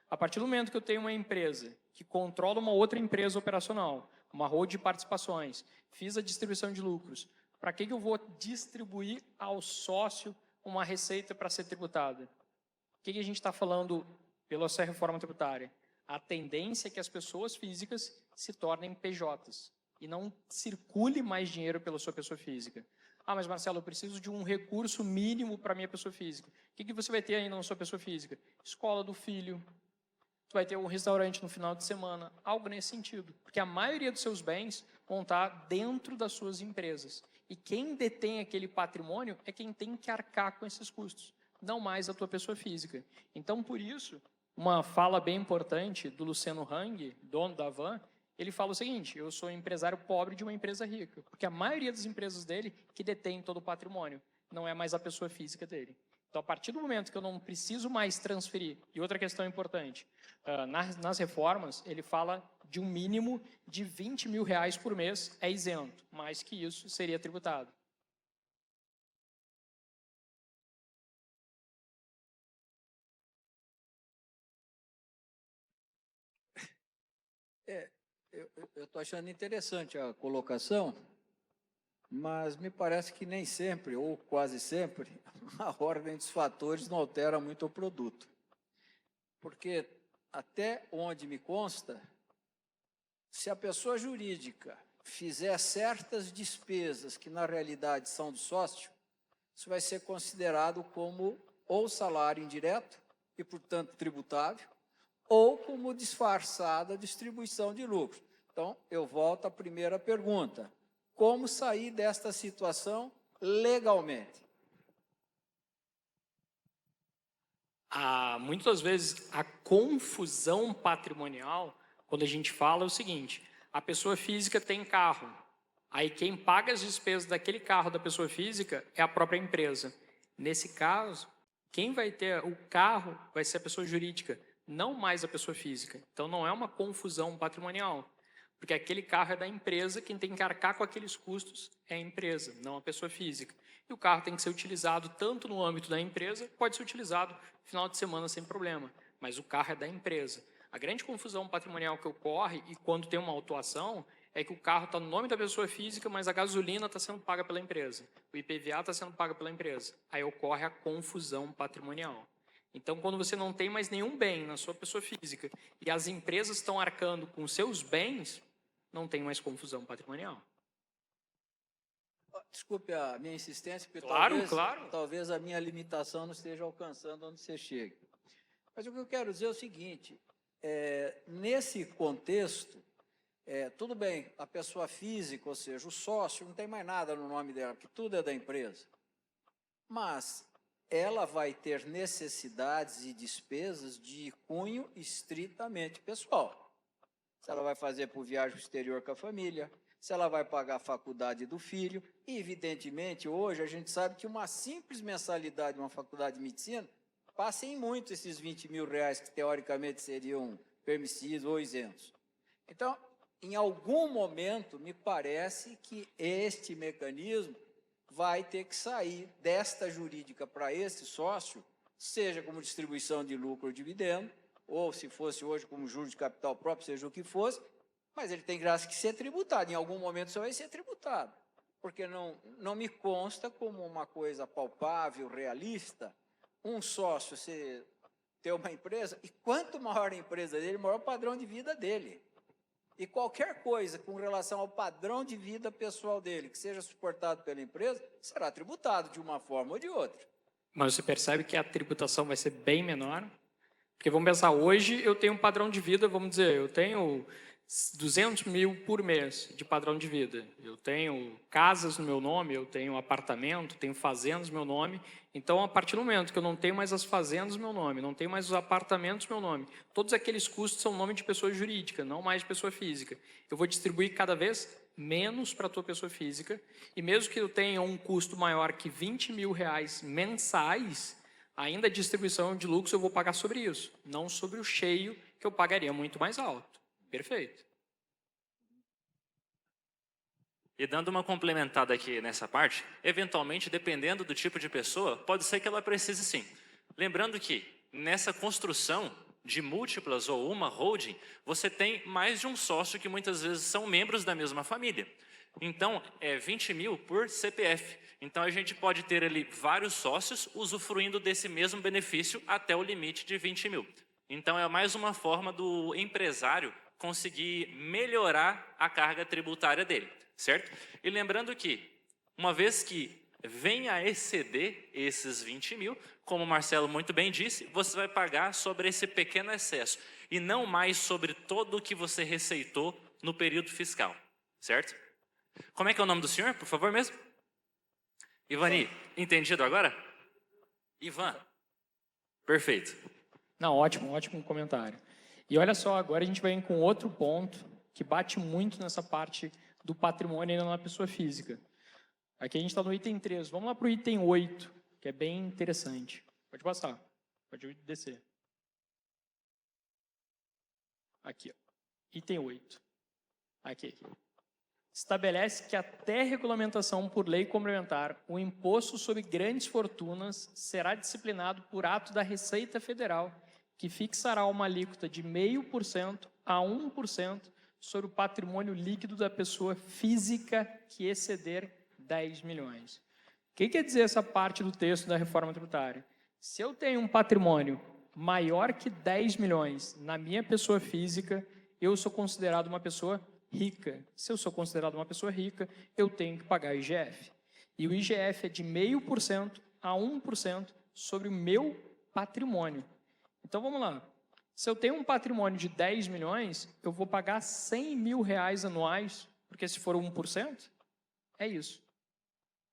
A partir do momento que eu tenho uma empresa que controla uma outra empresa operacional, uma holding de participações, fiz a distribuição de lucros, para que eu vou distribuir ao sócio uma receita para ser tributada? O que a gente está falando pela essa reforma tributária? A tendência é que as pessoas físicas se tornem PJs e não circule mais dinheiro pela sua pessoa física. Ah, mas Marcelo, eu preciso de um recurso mínimo para a minha pessoa física. O que você vai ter ainda na sua pessoa física? Escola do filho, tu vai ter um restaurante no final de semana, algo nesse sentido. Porque a maioria dos seus bens vão estar dentro das suas empresas. E quem detém aquele patrimônio é quem tem que arcar com esses custos, não mais a tua pessoa física. Então, por isso, uma fala bem importante do Luciano Hang, dono da Van, ele fala o seguinte, eu sou empresário pobre de uma empresa rica, porque a maioria das empresas dele que detém todo o patrimônio, não é mais a pessoa física dele. Então, a partir do momento que eu não preciso mais transferir, e outra questão importante, nas reformas, ele fala de um mínimo de R$20 mil por mês é isento, mais que isso seria tributado. Eu estou achando interessante a colocação, mas me parece que nem sempre, ou quase sempre, a ordem dos fatores não altera muito o produto. Porque, até onde me consta, se a pessoa jurídica fizer certas despesas que na realidade são do sócio, isso vai ser considerado como ou salário indireto, e portanto tributável, ou como disfarçada distribuição de lucros. Então, eu volto à primeira pergunta. Como sair desta situação legalmente? Muitas vezes a confusão patrimonial, quando a gente fala, é o seguinte: a pessoa física tem carro, aí quem paga as despesas daquele carro da pessoa física é a própria empresa. Nesse caso, quem vai ter o carro vai ser a pessoa jurídica, não mais a pessoa física. Então não é uma confusão patrimonial, porque aquele carro é da empresa, quem tem que arcar com aqueles custos é a empresa, não a pessoa física. E o carro tem que ser utilizado tanto no âmbito da empresa, pode ser utilizado no final de semana sem problema, mas o carro é da empresa. A grande confusão patrimonial que ocorre, e quando tem uma autuação, é que o carro está no nome da pessoa física, mas a gasolina está sendo paga pela empresa, o IPVA está sendo pago pela empresa. Aí ocorre a confusão patrimonial. Então, quando você não tem mais nenhum bem na sua pessoa física e as empresas estão arcando com seus bens, não tem mais confusão patrimonial. Desculpe a minha insistência, porque talvez a minha limitação não esteja alcançando onde você chega. Mas o que eu quero dizer é o seguinte, nesse contexto, tudo bem, a pessoa física, ou seja, o sócio, não tem mais nada no nome dela, porque tudo é da empresa. Mas ela vai ter necessidades e despesas de cunho estritamente pessoal. Se ela vai fazer por viagem ao exterior com a família, se ela vai pagar a faculdade do filho, e evidentemente hoje a gente sabe que uma simples mensalidade de uma faculdade de medicina passa em muito esses 20 mil reais que teoricamente seriam permissivos ou isentos. Então, em algum momento, me parece que este mecanismo vai ter que sair desta jurídica para esse sócio, seja como distribuição de lucro ou dividendo, ou se fosse hoje como juros de capital próprio, seja o que fosse, mas ele tem graça que ser tributado. Em algum momento isso vai ser tributado, porque não me consta como uma coisa palpável, realista, um sócio ter uma empresa, e quanto maior a empresa dele, maior o padrão de vida dele. E qualquer coisa com relação ao padrão de vida pessoal dele, que seja suportado pela empresa, será tributado de uma forma ou de outra. Mas você percebe que a tributação vai ser bem menor? Porque vamos pensar, hoje eu tenho um padrão de vida, vamos dizer, eu tenho 200 mil por mês de padrão de vida. Eu tenho casas no meu nome, eu tenho apartamento, tenho fazendas no meu nome. Então, a partir do momento que eu não tenho mais as fazendas no meu nome, não tenho mais os apartamentos no meu nome, todos aqueles custos são nome de pessoa jurídica, não mais de pessoa física. Eu vou distribuir cada vez menos para a tua pessoa física, e mesmo que eu tenha um custo maior que 20 mil reais mensais, ainda a distribuição de lucros eu vou pagar sobre isso, não sobre o cheio que eu pagaria muito mais alto. Perfeito. E dando uma complementada aqui nessa parte, eventualmente, dependendo do tipo de pessoa, pode ser que ela precise sim. Lembrando que nessa construção de múltiplas ou uma holding, você tem mais de um sócio que muitas vezes são membros da mesma família. Então, é 20 mil por CPF. Então, a gente pode ter ali vários sócios usufruindo desse mesmo benefício até o limite de 20 mil. Então, é mais uma forma do empresário conseguir melhorar a carga tributária dele, certo? E lembrando que, uma vez que venha a exceder esses 20 mil, como o Marcelo muito bem disse, você vai pagar sobre esse pequeno excesso e não mais sobre todo o que você receitou no período fiscal, certo? Como é que é o nome do senhor, por favor mesmo? Ivani, entendido agora? Ivan. Perfeito. Não, ótimo comentário. E olha só, agora a gente vai com outro ponto que bate muito nessa parte do patrimônio ainda na pessoa física. Aqui a gente está no item 3. Vamos lá para o item 8, que é bem interessante. Pode passar. Pode descer. Aqui, ó. Item 8. Aqui. Estabelece que até regulamentação por lei complementar, o imposto sobre grandes fortunas será disciplinado por ato da Receita Federal, que fixará uma alíquota de 0,5% a 1% sobre o patrimônio líquido da pessoa física que exceder 10 milhões. O que quer dizer essa parte do texto da reforma tributária? Se eu tenho um patrimônio maior que 10 milhões na minha pessoa física, eu sou considerado uma pessoa rica. Se eu sou considerado uma pessoa rica, eu tenho que pagar IGF. E o IGF é de 0,5% a 1% sobre o meu patrimônio. Então, vamos lá. Se eu tenho um patrimônio de 10 milhões, eu vou pagar 100 mil reais anuais, porque se for 1%, é isso.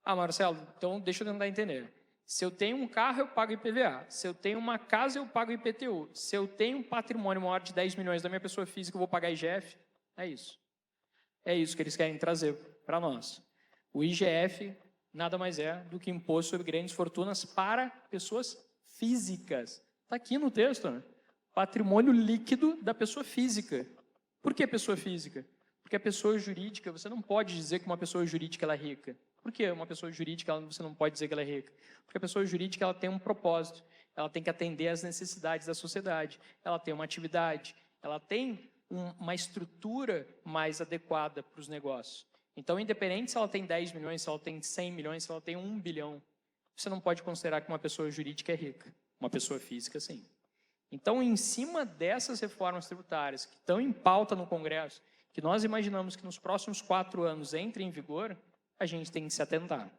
Ah, Marcelo, então deixa eu tentar entender. Se eu tenho um carro, eu pago IPVA. Se eu tenho uma casa, eu pago IPTU. Se eu tenho um patrimônio maior de 10 milhões da minha pessoa física, eu vou pagar IGF. É isso. É isso que eles querem trazer para nós. O IGF nada mais é do que imposto sobre grandes fortunas para pessoas físicas. Está aqui no texto, né? Patrimônio líquido da pessoa física. Por que pessoa física? Porque a pessoa jurídica, você não pode dizer que uma pessoa jurídica ela é rica. Por que uma pessoa jurídica você não pode dizer que ela é rica? Porque a pessoa jurídica ela tem um propósito, ela tem que atender às necessidades da sociedade, ela tem uma atividade, ela tem uma estrutura mais adequada para os negócios. Então, independente se ela tem 10 milhões, se ela tem 100 milhões, se ela tem 1 bilhão, você não pode considerar que uma pessoa jurídica é rica. Uma pessoa física, sim. Então, em cima dessas reformas tributárias que estão em pauta no Congresso, que nós imaginamos que nos próximos 4 anos entrem em vigor, a gente tem que se atentar.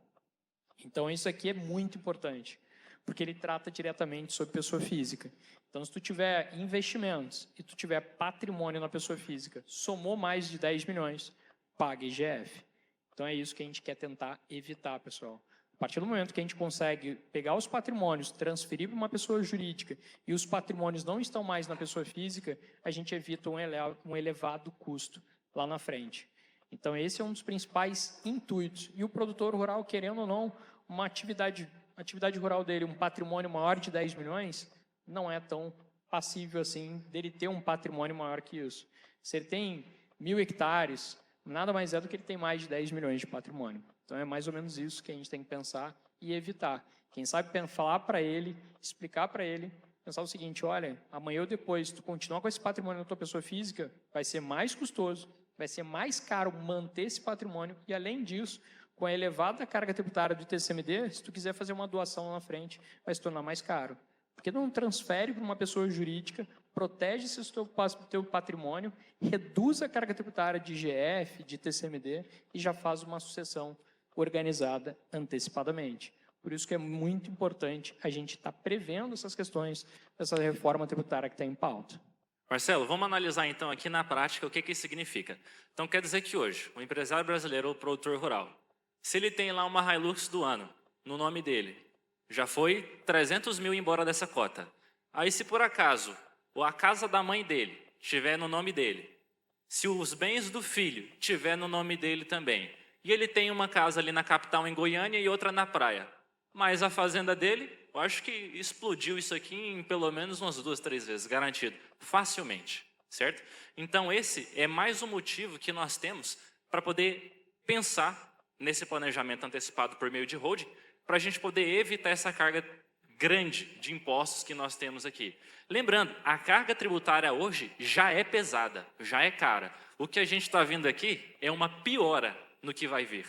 Então, isso aqui é muito importante, porque ele trata diretamente sobre pessoa física. Então, se tu tiver investimentos e tu tiver patrimônio na pessoa física, somou mais de 10 milhões, paga IGF. Então, é isso que a gente quer tentar evitar, pessoal. A partir do momento que a gente consegue pegar os patrimônios, transferir para uma pessoa jurídica e os patrimônios não estão mais na pessoa física, a gente evita um elevado custo lá na frente. Então, esse é um dos principais intuitos. E o produtor rural, querendo ou não, uma atividade rural dele, um patrimônio maior de 10 milhões, não é tão passível assim dele ter um patrimônio maior que isso. Se ele tem 1.000 hectares, nada mais é do que ele tem mais de 10 milhões de patrimônio. Então, é mais ou menos isso que a gente tem que pensar e evitar. Quem sabe falar para ele, explicar para ele, pensar o seguinte, olha, amanhã ou depois, tu continuar com esse patrimônio na tua pessoa física, vai ser mais custoso, vai ser mais caro manter esse patrimônio e, além disso, com a elevada carga tributária do TCMD, se tu quiser fazer uma doação lá na frente, vai se tornar mais caro. Porque não transfere para uma pessoa jurídica, protege esse teu patrimônio, reduz a carga tributária de IGF, de TCMD e já faz uma sucessão organizada antecipadamente. Por isso que é muito importante a gente estar prevendo essas questões dessa reforma tributária que está em pauta. Marcelo, vamos analisar então aqui na prática o que isso significa. Então quer dizer que hoje, o empresário brasileiro ou o produtor rural, se ele tem lá uma Hilux do ano, no nome dele, já foi 300 mil embora dessa cota. Aí se por acaso a casa da mãe dele estiver no nome dele, se os bens do filho estiver no nome dele também, e ele tem uma casa ali na capital em Goiânia e outra na praia, mas a fazenda dele, eu acho que explodiu isso aqui em pelo menos umas 2, 3 vezes, garantido, facilmente, certo? Então esse é mais um motivo que nós temos para poder pensar nesse planejamento antecipado por meio de holding, para a gente poder evitar essa carga grande de impostos que nós temos aqui. Lembrando, a carga tributária hoje já é pesada, já é cara. O que a gente está vendo aqui é uma piora no que vai vir,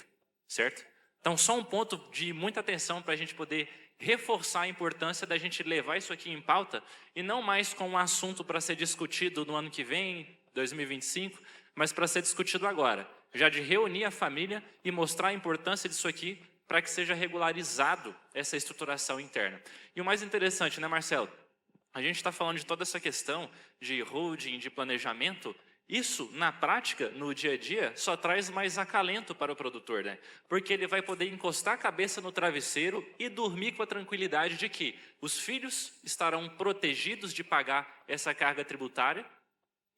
certo? Então, só um ponto de muita atenção para a gente poder reforçar a importância da gente levar isso aqui em pauta e não mais com um assunto para ser discutido no ano que vem, 2025, mas para ser discutido agora. Já de reunir a família e mostrar a importância disso aqui para que seja regularizado essa estruturação interna. E o mais interessante, né, Marcelo? A gente está falando de toda essa questão de holding, de planejamento. Isso, na prática, no dia a dia, só traz mais acalento para o produtor, né? Porque ele vai poder encostar a cabeça no travesseiro e dormir com a tranquilidade de que os filhos estarão protegidos de pagar essa carga tributária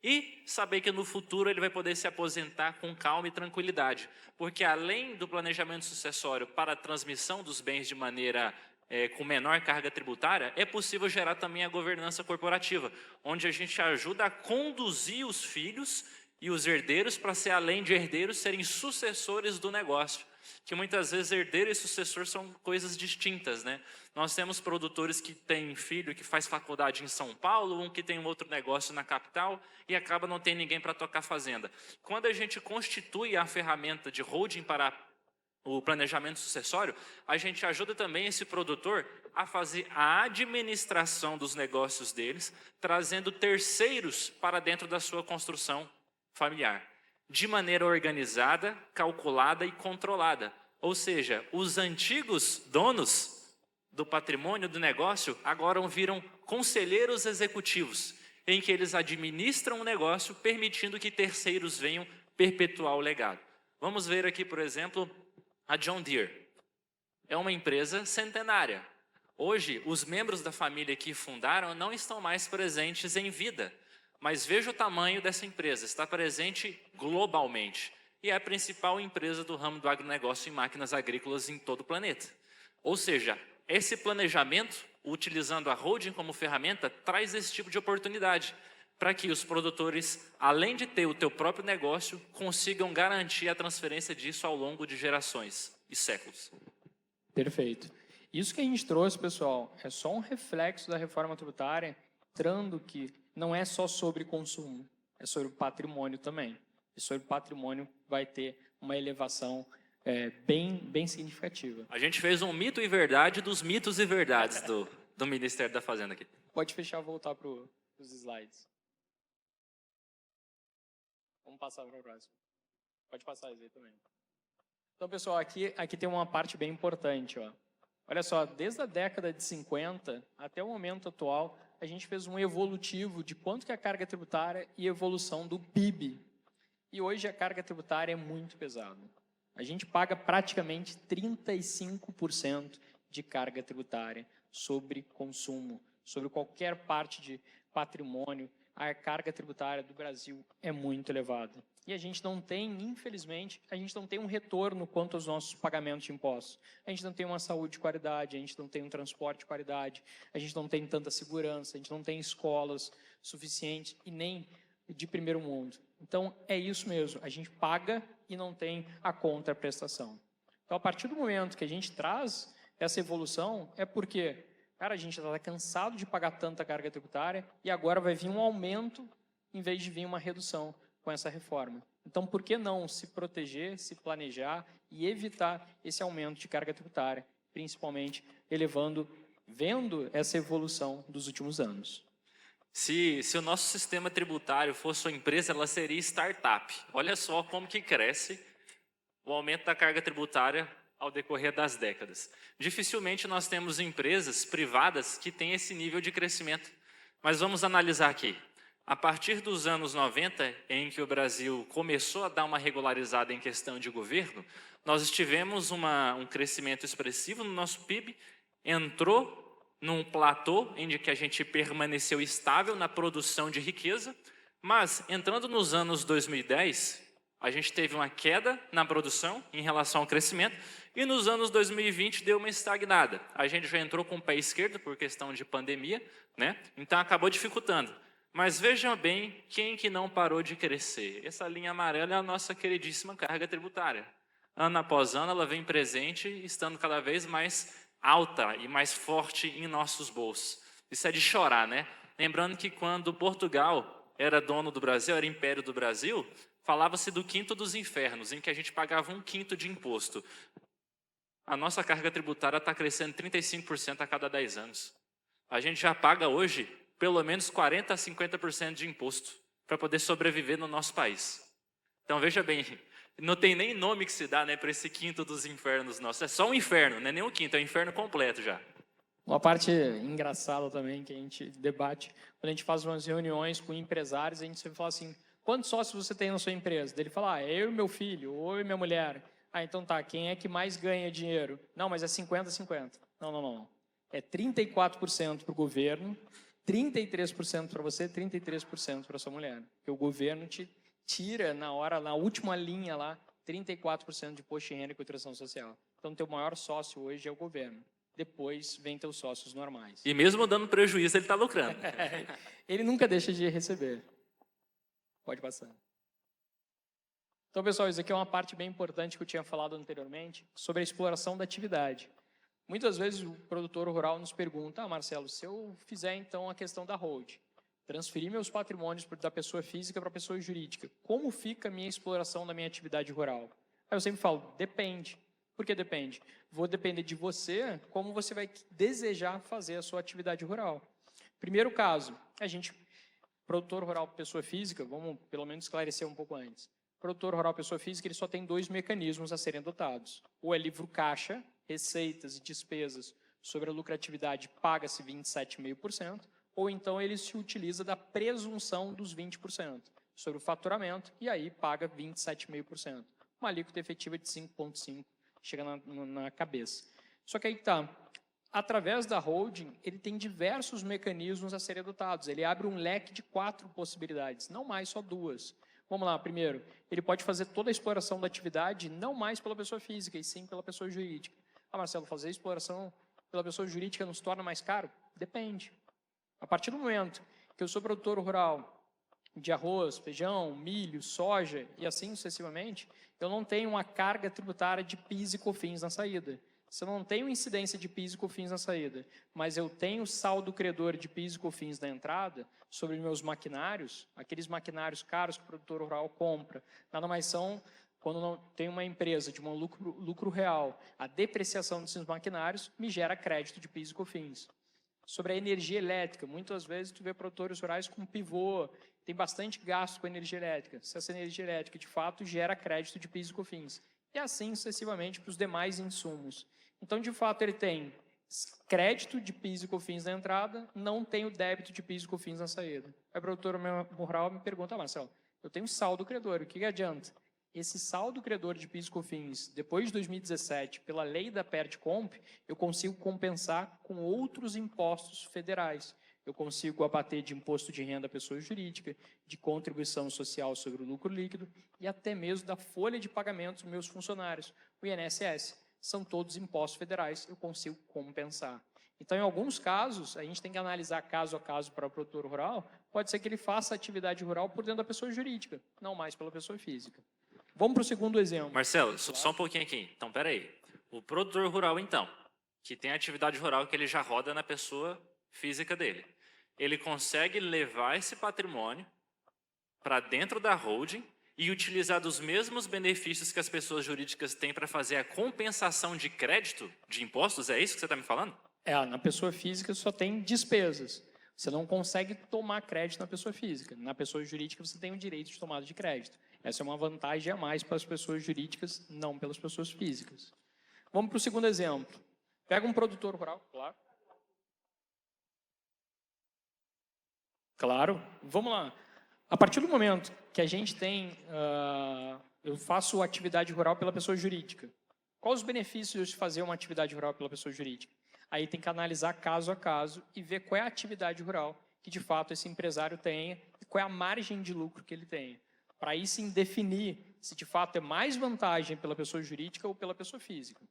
e saber que no futuro ele vai poder se aposentar com calma e tranquilidade. Porque além do planejamento sucessório para a transmissão dos bens de maneira com menor carga tributária, é possível gerar também a governança corporativa, onde a gente ajuda a conduzir os filhos e os herdeiros para ser, além de herdeiros, serem sucessores do negócio. Que muitas vezes herdeiro e sucessor são coisas distintas, né? Nós temos produtores que têm filho que faz faculdade em São Paulo, um que tem um outro negócio na capital e acaba não tem ninguém para tocar fazenda. Quando a gente constitui a ferramenta de holding para o planejamento sucessório, a gente ajuda também esse produtor a fazer a administração dos negócios deles, trazendo terceiros para dentro da sua construção familiar, de maneira organizada, calculada e controlada. Ou seja, os antigos donos do patrimônio do negócio agora viram conselheiros executivos. em que eles administram o negócio, permitindo que terceiros venham perpetuar o legado. Vamos ver aqui, por exemplo, a John Deere. É uma empresa centenária. Hoje, os membros da família que fundaram não estão mais presentes em vida, mas veja o tamanho dessa empresa, está presente globalmente. E é a principal empresa do ramo do agronegócio em máquinas agrícolas em todo o planeta. Ou seja, esse planejamento, utilizando a holding como ferramenta, traz esse tipo de oportunidade, para que os produtores, além de ter o teu próprio negócio, consigam garantir a transferência disso ao longo de gerações e séculos. Perfeito. Isso que a gente trouxe, pessoal, é só um reflexo da reforma tributária, mostrando que não é só sobre consumo, é sobre patrimônio também. E sobre patrimônio vai ter uma elevação bem significativa. A gente fez um mito e verdade dos mitos e verdades do Ministério da Fazenda aqui. Pode fechar e voltar para os slides. Vamos passar para o próximo. Pode passar isso aí também. Então, pessoal, aqui tem uma parte bem importante. Ó. Olha só, desde a década de 50 até o momento atual, a gente fez um evolutivo de quanto que é a carga tributária e evolução do PIB. E hoje a carga tributária é muito pesada. A gente paga praticamente 35% de carga tributária sobre consumo, sobre qualquer parte de patrimônio. A carga tributária do Brasil é muito elevada. E a gente não tem, infelizmente, a gente não tem um retorno quanto aos nossos pagamentos de impostos. A gente não tem uma saúde de qualidade, a gente não tem um transporte de qualidade, a gente não tem tanta segurança, a gente não tem escolas suficientes e nem de primeiro mundo. Então, é isso mesmo, a gente paga e não tem a contraprestação. Então, a partir do momento que a gente traz essa evolução, é porque, cara, a gente está cansado de pagar tanta carga tributária e agora vai vir um aumento em vez de vir uma redução com essa reforma. Então, por que não se proteger, se planejar e evitar esse aumento de carga tributária, principalmente vendo essa evolução dos últimos anos? Se o nosso sistema tributário fosse uma empresa, ela seria startup. Olha só como que cresce o aumento da carga tributária ao decorrer das décadas. Dificilmente nós temos empresas privadas que têm esse nível de crescimento. Mas vamos analisar aqui. A partir dos anos 90, em que o Brasil começou a dar uma regularizada em questão de governo, nós tivemos um crescimento expressivo no nosso PIB, entrou num platô em que a gente permaneceu estável na produção de riqueza, mas entrando nos anos 2010, a gente teve uma queda na produção em relação ao crescimento, e nos anos 2020 deu uma estagnada. A gente já entrou com o pé esquerdo por questão de pandemia, né? Então acabou dificultando. Mas vejam bem quem que não parou de crescer. Essa linha amarela é a nossa queridíssima carga tributária. Ano após ano ela vem presente, estando cada vez mais alta e mais forte em nossos bolsos. Isso é de chorar, né? Lembrando que quando Portugal era dono do Brasil, era império do Brasil, falava-se do quinto dos infernos, em que a gente pagava 1/5 de imposto. A nossa carga tributária está crescendo 35% a cada 10 anos. A gente já paga hoje pelo menos 40% a 50% de imposto para poder sobreviver no nosso país. Então, veja bem, não tem nem nome que se dá, né, para esse quinto dos infernos nosso. É só um inferno, não é nem um quinto, é um inferno completo já. Uma parte engraçada também que a gente debate, quando a gente faz umas reuniões com empresários, a gente sempre fala assim, quantos sócios você tem na sua empresa? Ele fala, eu e meu filho, ou eu e minha mulher. Então tá, quem é que mais ganha dinheiro? Não, mas é 50-50. Não. É 34% para o governo, 33% para você, 33% para sua mulher. Porque o governo te tira na última linha lá, 34% de imposto de renda e contribuição social. Então, teu maior sócio hoje é o governo. Depois vem teus sócios normais. E mesmo dando prejuízo, ele está lucrando. Ele nunca deixa de receber. Pode passar. Então, pessoal, isso aqui é uma parte bem importante que eu tinha falado anteriormente, sobre a exploração da atividade. Muitas vezes o produtor rural nos pergunta, Marcelo, se eu fizer então a questão da hold, transferir meus patrimônios da pessoa física para a pessoa jurídica, como fica a minha exploração da minha atividade rural? Aí eu sempre falo, depende. Por que depende? Vou depender de você, como você vai desejar fazer a sua atividade rural. Primeiro caso, produtor rural pessoa física, vamos pelo menos esclarecer um pouco antes. Produtor rural pessoa física, ele só tem 2 mecanismos a serem adotados. Ou é livro caixa, receitas e despesas sobre a lucratividade paga-se 27,5%, ou então ele se utiliza da presunção dos 20% sobre o faturamento e aí paga 27,5%. Uma alíquota efetiva de 5,5% chega na cabeça. Só que aí está. Através da holding, ele tem diversos mecanismos a serem adotados. Ele abre um leque de 4 possibilidades, não mais só 2. Vamos lá, primeiro, ele pode fazer toda a exploração da atividade não mais pela pessoa física, e sim pela pessoa jurídica. Ah, Marcelo, fazer a exploração pela pessoa jurídica nos torna mais caro? Depende. A partir do momento que eu sou produtor rural de arroz, feijão, milho, soja e assim sucessivamente, eu não tenho uma carga tributária de PIS e COFINS na saída. Se eu não tenho incidência de PIS e COFINS na saída, mas eu tenho saldo credor de PIS e COFINS na entrada sobre meus maquinários, aqueles maquinários caros que o produtor rural compra, nada mais são, quando não tem uma empresa de um lucro real, a depreciação desses maquinários me gera crédito de PIS e COFINS. Sobre a energia elétrica, muitas vezes tu vê produtores rurais com pivô, tem bastante gasto com energia elétrica. Se essa energia elétrica, de fato, gera crédito de PIS e COFINS. E assim sucessivamente para os demais insumos. Então, de fato, ele tem crédito de PIS e COFINS na entrada, não tem o débito de PIS e COFINS na saída. Aí o produtor rural me pergunta, Marcelo, eu tenho saldo credor, o que adianta? Esse saldo credor de PIS e COFINS, depois de 2017, pela lei da PERDCOMP, eu consigo compensar com outros impostos federais. Eu consigo abater de imposto de renda à pessoa jurídica, de contribuição social sobre o lucro líquido e até mesmo da folha de pagamento dos meus funcionários, o INSS. São todos impostos federais, eu consigo compensar. Então, em alguns casos, a gente tem que analisar caso a caso para o produtor rural, pode ser que ele faça atividade rural por dentro da pessoa jurídica, não mais pela pessoa física. Vamos para o segundo exemplo. Marcelo, só um pouquinho aqui. Então, peraí. O produtor rural, então, que tem atividade rural que ele já roda na pessoa física dele, ele consegue levar esse patrimônio para dentro da holding e utilizar dos mesmos benefícios que as pessoas jurídicas têm para fazer a compensação de crédito de impostos? É isso que você está me falando? Na pessoa física só tem despesas. Você não consegue tomar crédito na pessoa física. Na pessoa jurídica você tem o direito de tomada de crédito. Essa é uma vantagem a mais para as pessoas jurídicas, não pelas pessoas físicas. Vamos para o segundo exemplo. Pega um produtor rural, claro. Claro, vamos lá. A partir do momento que a gente tem, eu faço atividade rural pela pessoa jurídica, quais os benefícios de fazer uma atividade rural pela pessoa jurídica? Aí tem que analisar caso a caso e ver qual é a atividade rural que de fato esse empresário tenha e qual é a margem de lucro que ele tenha. Para aí sim definir se de fato é mais vantagem pela pessoa jurídica ou pela pessoa física.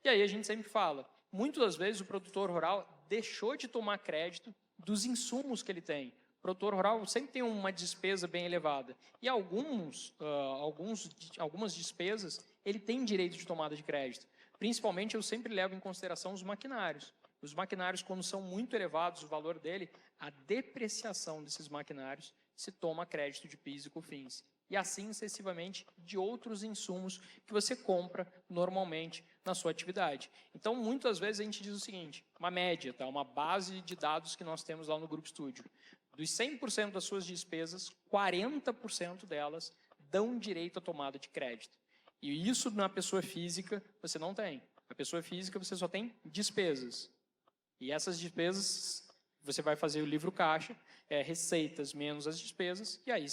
E aí a gente sempre fala, muitas das vezes o produtor rural deixou de tomar crédito dos insumos que ele tem. O produtor rural sempre tem uma despesa bem elevada. E algumas despesas ele tem direito de tomada de crédito. Principalmente eu sempre levo em consideração os maquinários. Os maquinários, quando são muito elevados, o valor dele, a depreciação desses maquinários se toma crédito de PIS e COFINS. E assim, sucessivamente, de outros insumos que você compra normalmente na sua atividade. Então, muitas vezes a gente diz o seguinte, uma média, tá? Uma base de dados que nós temos lá no Grupo Estúdio. Dos 100% das suas despesas, 40% delas dão direito à tomada de crédito. E isso na pessoa física você não tem. Na pessoa física você só tem despesas. E essas despesas, você vai fazer o livro caixa, receitas menos as despesas, e aí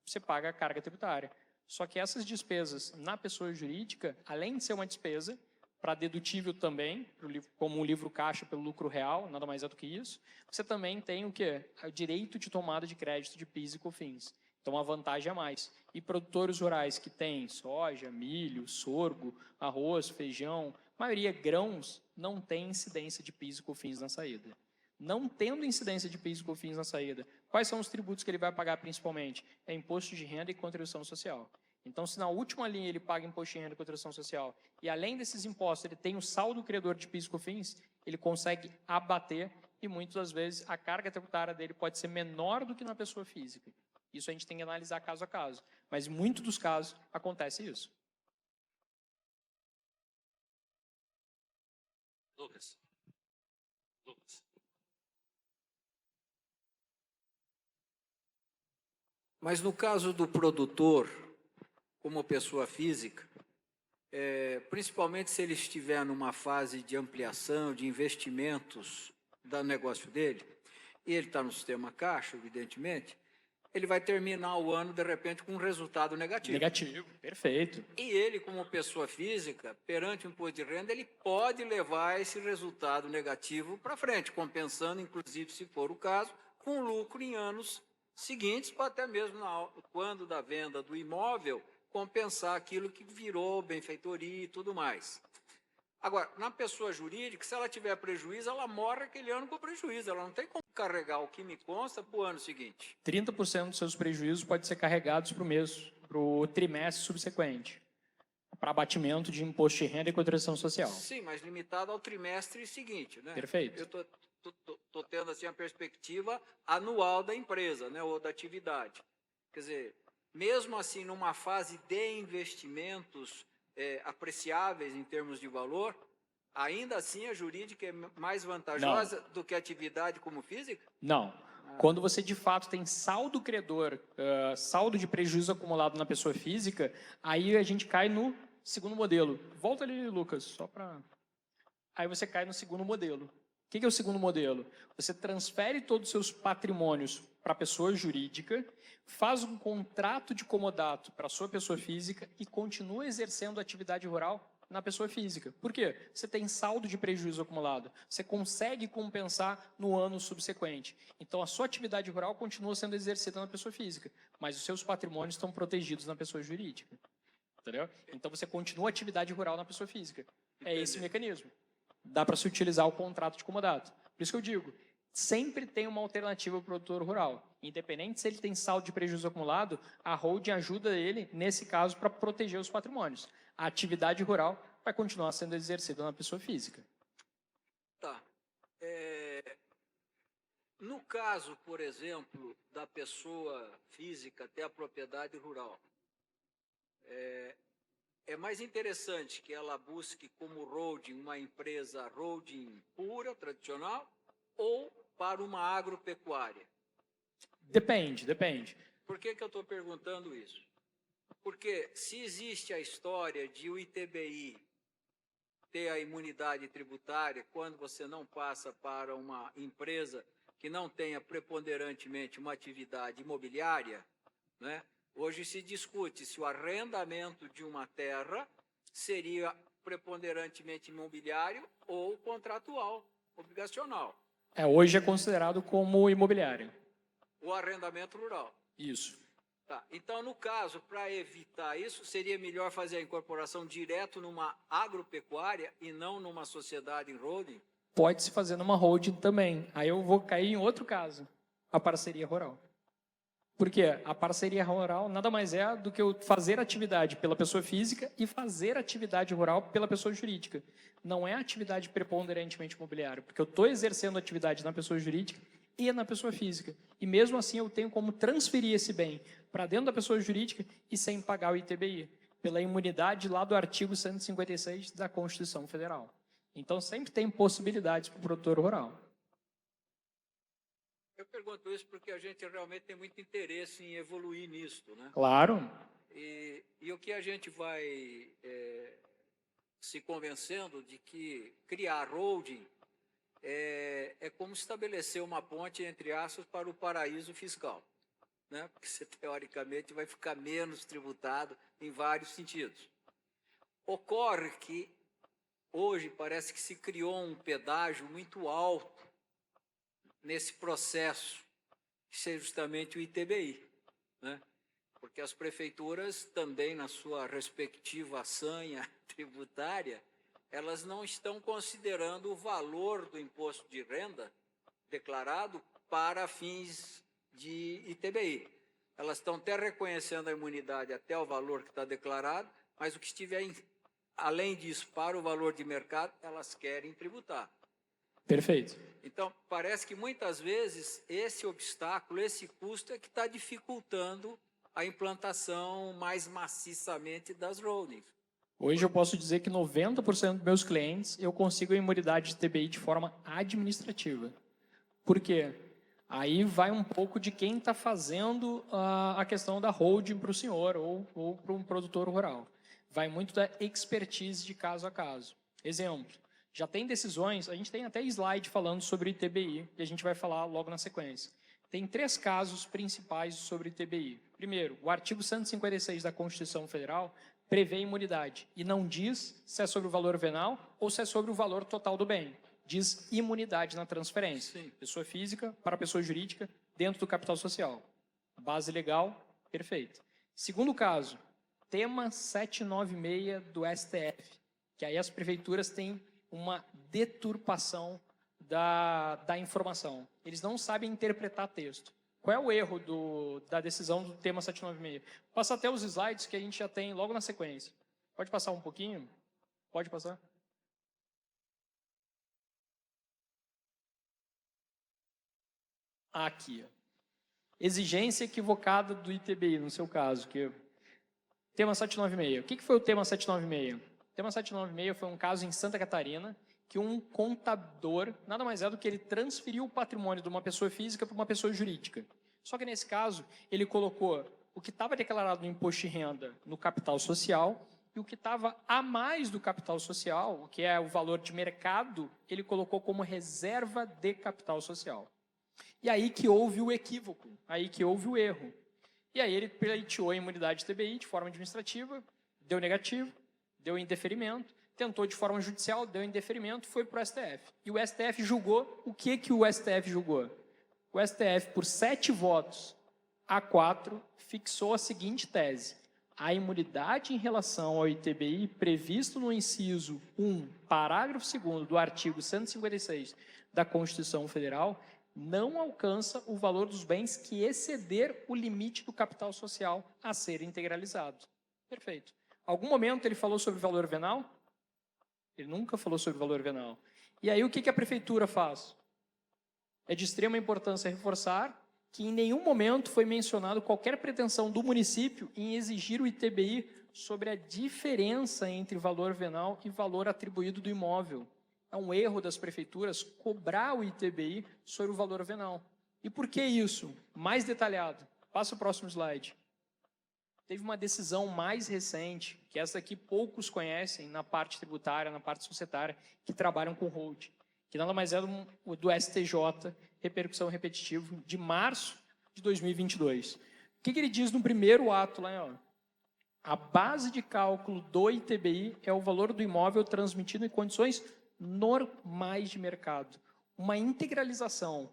você paga a carga tributária. Só que essas despesas na pessoa jurídica, além de ser uma despesa, para dedutível também, como um livro caixa pelo lucro real, nada mais é do que isso, você também tem o quê? O direito de tomada de crédito de PIS e COFINS. Então, uma vantagem a mais. E produtores rurais que têm soja, milho, sorgo, arroz, feijão, maioria grãos, não tem incidência de PIS e COFINS na saída. Não tendo incidência de PIS e COFINS na saída, quais são os tributos que ele vai pagar principalmente? É imposto de renda e contribuição social. Então, se na última linha ele paga imposto de renda e contribuição social, e além desses impostos ele tem o saldo credor de PIS e COFINS, ele consegue abater e muitas das vezes a carga tributária dele pode ser menor do que na pessoa física. Isso a gente tem que analisar caso a caso. Mas em muitos dos casos acontece isso. Lucas. Mas no caso do produtor, como pessoa física, principalmente se ele estiver numa fase de ampliação, de investimentos do negócio dele, e ele está no sistema caixa, evidentemente, ele vai terminar o ano, de repente, com um resultado negativo. Negativo, perfeito. E ele, como pessoa física, perante o imposto de renda, ele pode levar esse resultado negativo para frente, compensando, inclusive, se for o caso, com lucro em anos seguintes, ou até mesmo quando da venda do imóvel, compensar aquilo que virou benfeitoria e tudo mais. Agora, na pessoa jurídica, se ela tiver prejuízo, ela morre aquele ano com prejuízo, ela não tem como carregar o que me consta para o ano seguinte. 30% dos seus prejuízos pode ser carregados para o mês, para o trimestre subsequente, para abatimento de imposto de renda e contribuição social. Sim, mas limitado ao trimestre seguinte, né? Perfeito. Eu estou tendo assim a perspectiva anual da empresa, né, ou da atividade. Quer dizer, mesmo assim, numa fase de investimentos apreciáveis em termos de valor, ainda assim a jurídica é mais vantajosa do que a atividade como física? Não. Quando você, de fato, tem saldo credor, saldo de prejuízo acumulado na pessoa física, aí a gente cai no segundo modelo. Volta ali, Lucas, só para... Aí você cai no segundo modelo. O que é o segundo modelo? Você transfere todos os seus patrimônios para a pessoa jurídica, faz um contrato de comodato para a sua pessoa física e continua exercendo a atividade rural na pessoa física. Por quê? Você tem saldo de prejuízo acumulado. Você consegue compensar no ano subsequente. Então, a sua atividade rural continua sendo exercida na pessoa física, mas os seus patrimônios estão protegidos na pessoa jurídica. Entendeu? Então, você continua a atividade rural na pessoa física. É esse mecanismo. Dá para se utilizar o contrato de comodato. Por isso que eu digo, sempre tem uma alternativa para o produtor rural. Independente se ele tem saldo de prejuízo acumulado, a holding ajuda ele, nesse caso, para proteger os patrimônios. A atividade rural vai continuar sendo exercida na pessoa física. Tá. No caso, por exemplo, da pessoa física ter a propriedade rural, é mais interessante que ela busque como holding uma empresa holding pura, tradicional, ou para uma agropecuária? Depende. Por que eu estou perguntando isso? Porque se existe a história de o ITBI ter a imunidade tributária quando você não passa para uma empresa que não tenha preponderantemente uma atividade imobiliária, né? Hoje se discute se o arrendamento de uma terra seria preponderantemente imobiliário ou contratual, obrigacional. Hoje é considerado como imobiliário. O arrendamento rural. Isso. Tá. Então, no caso, para evitar isso, seria melhor fazer a incorporação direto numa agropecuária e não numa sociedade em holding? Pode-se fazer numa holding também. Aí eu vou cair em outro caso, a parceria rural. Por quê? A parceria rural nada mais é do que eu fazer atividade pela pessoa física e fazer atividade rural pela pessoa jurídica. Não é atividade preponderantemente imobiliária, porque eu estou exercendo atividade na pessoa jurídica e na pessoa física. E mesmo assim eu tenho como transferir esse bem para dentro da pessoa jurídica e sem pagar o ITBI, pela imunidade lá do artigo 156 da Constituição Federal. Então sempre tem possibilidades para o produtor rural. Eu pergunto isso porque a gente realmente tem muito interesse em evoluir nisso, né? Claro. E o que a gente vai se convencendo de que criar holding é como estabelecer uma ponte, entre aspas, para o paraíso fiscal, né? Porque você, teoricamente, vai ficar menos tributado em vários sentidos. Ocorre que, hoje, parece que se criou um pedágio muito alto nesse processo, que é justamente o ITBI, né? Porque as prefeituras também, na sua respectiva sanha tributária, elas não estão considerando o valor do imposto de renda declarado para fins de ITBI. Elas estão até reconhecendo a imunidade até o valor que está declarado, mas o que estiver além disso, para o valor de mercado, elas querem tributar. Perfeito. Então, parece que muitas vezes esse obstáculo, esse custo é que está dificultando a implantação mais maciçamente das holdings. Hoje eu posso dizer que 90% dos meus clientes eu consigo a imunidade de ITBI de forma administrativa. Por quê? Aí vai um pouco de quem está fazendo a questão da holding para o senhor ou para um produtor rural. Vai muito da expertise de caso a caso. Exemplo, Já tem decisões, a gente tem até slide falando sobre o ITBI, e a gente vai falar logo na sequência. Tem 3 casos principais sobre o ITBI. Primeiro, o artigo 156 da Constituição Federal prevê imunidade e não diz se é sobre o valor venal ou se é sobre o valor total do bem. Diz imunidade na transferência. Sim. Pessoa física para pessoa jurídica dentro do capital social. Base legal, perfeito. Segundo caso, tema 796 do STF, que aí as prefeituras têm uma deturpação da informação. Eles não sabem interpretar texto. Qual é o erro da decisão do tema 796? Passa até os slides que a gente já tem logo na sequência. Pode passar um pouquinho? Pode passar? Aqui, ó. Exigência equivocada do ITBI, no seu caso. Tema 796. O que foi o tema 796? O tema 796 foi um caso em Santa Catarina que um contador, nada mais é do que ele transferiu o patrimônio de uma pessoa física para uma pessoa jurídica. Só que nesse caso, ele colocou o que estava declarado no imposto de renda no capital social e o que estava a mais do capital social, o que é o valor de mercado, ele colocou como reserva de capital social. E aí que houve o equívoco, aí que houve o erro. E aí ele pleiteou a imunidade de TBI de forma administrativa, deu negativo, deu indeferimento, tentou de forma judicial, deu indeferimento, foi para o STF. E o STF julgou, o que o STF julgou? O STF, por 7 votos a 4, fixou a seguinte tese: a imunidade em relação ao ITBI previsto no inciso 1, parágrafo 2º do artigo 156 da Constituição Federal não alcança o valor dos bens que exceder o limite do capital social a ser integralizado. Perfeito. Algum momento ele falou sobre valor venal? Ele nunca falou sobre valor venal. E aí o que a prefeitura faz? É de extrema importância reforçar que em nenhum momento foi mencionado qualquer pretensão do município em exigir o ITBI sobre a diferença entre valor venal e valor atribuído do imóvel. É um erro das prefeituras cobrar o ITBI sobre o valor venal. E por que isso? Mais detalhado. Passa o próximo slide. Teve uma decisão mais recente, que essa aqui poucos conhecem na parte tributária, na parte societária, que trabalham com hold, que nada mais é do STJ, repercussão repetitiva, de março de 2022. O que ele diz no primeiro ato lá? Ó? A base de cálculo do ITBI é o valor do imóvel transmitido em condições normais de mercado. Uma integralização,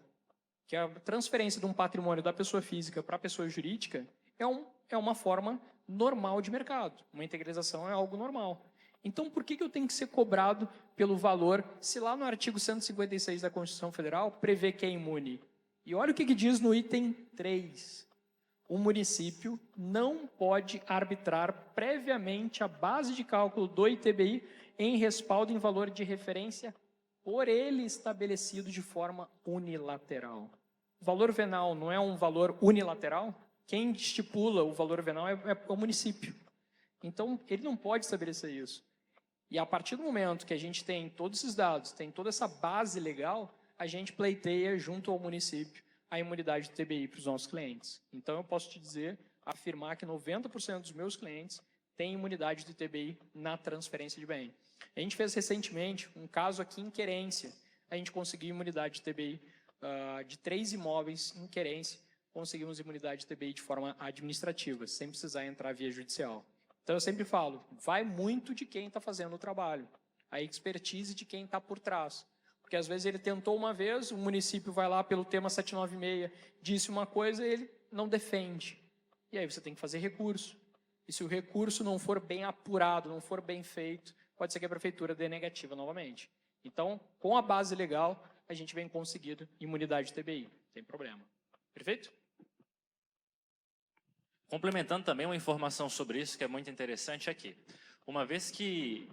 que é a transferência de um patrimônio da pessoa física para a pessoa jurídica, é uma forma normal de mercado. Uma integralização é algo normal. Então, por que eu tenho que ser cobrado pelo valor, se lá no artigo 156 da Constituição Federal prevê que é imune? E olha o que diz no item 3. O município não pode arbitrar previamente a base de cálculo do ITBI em respaldo em valor de referência por ele estabelecido de forma unilateral. O valor venal não é um valor unilateral? Quem estipula o valor venal é o município. Então, ele não pode estabelecer isso. E a partir do momento que a gente tem todos esses dados, tem toda essa base legal, a gente pleiteia junto ao município a imunidade do TBI para os nossos clientes. Então, eu posso te dizer, afirmar que 90% dos meus clientes têm imunidade do TBI na transferência de bem. A gente fez recentemente um caso aqui em Querência. A gente conseguiu imunidade de TBI de 3 imóveis em Querência. Conseguimos imunidade de TBI de forma administrativa, sem precisar entrar via judicial. Então, eu sempre falo, vai muito de quem está fazendo o trabalho, a expertise de quem está por trás. Porque, às vezes, ele tentou uma vez, o município vai lá pelo tema 796, disse uma coisa e ele não defende. E aí você tem que fazer recurso. E se o recurso não for bem apurado, não for bem feito, pode ser que a prefeitura dê negativa novamente. Então, com a base legal, a gente vem conseguindo imunidade de TBI. Não tem problema. Perfeito? Complementando também uma informação sobre isso que é muito interessante aqui. Uma vez que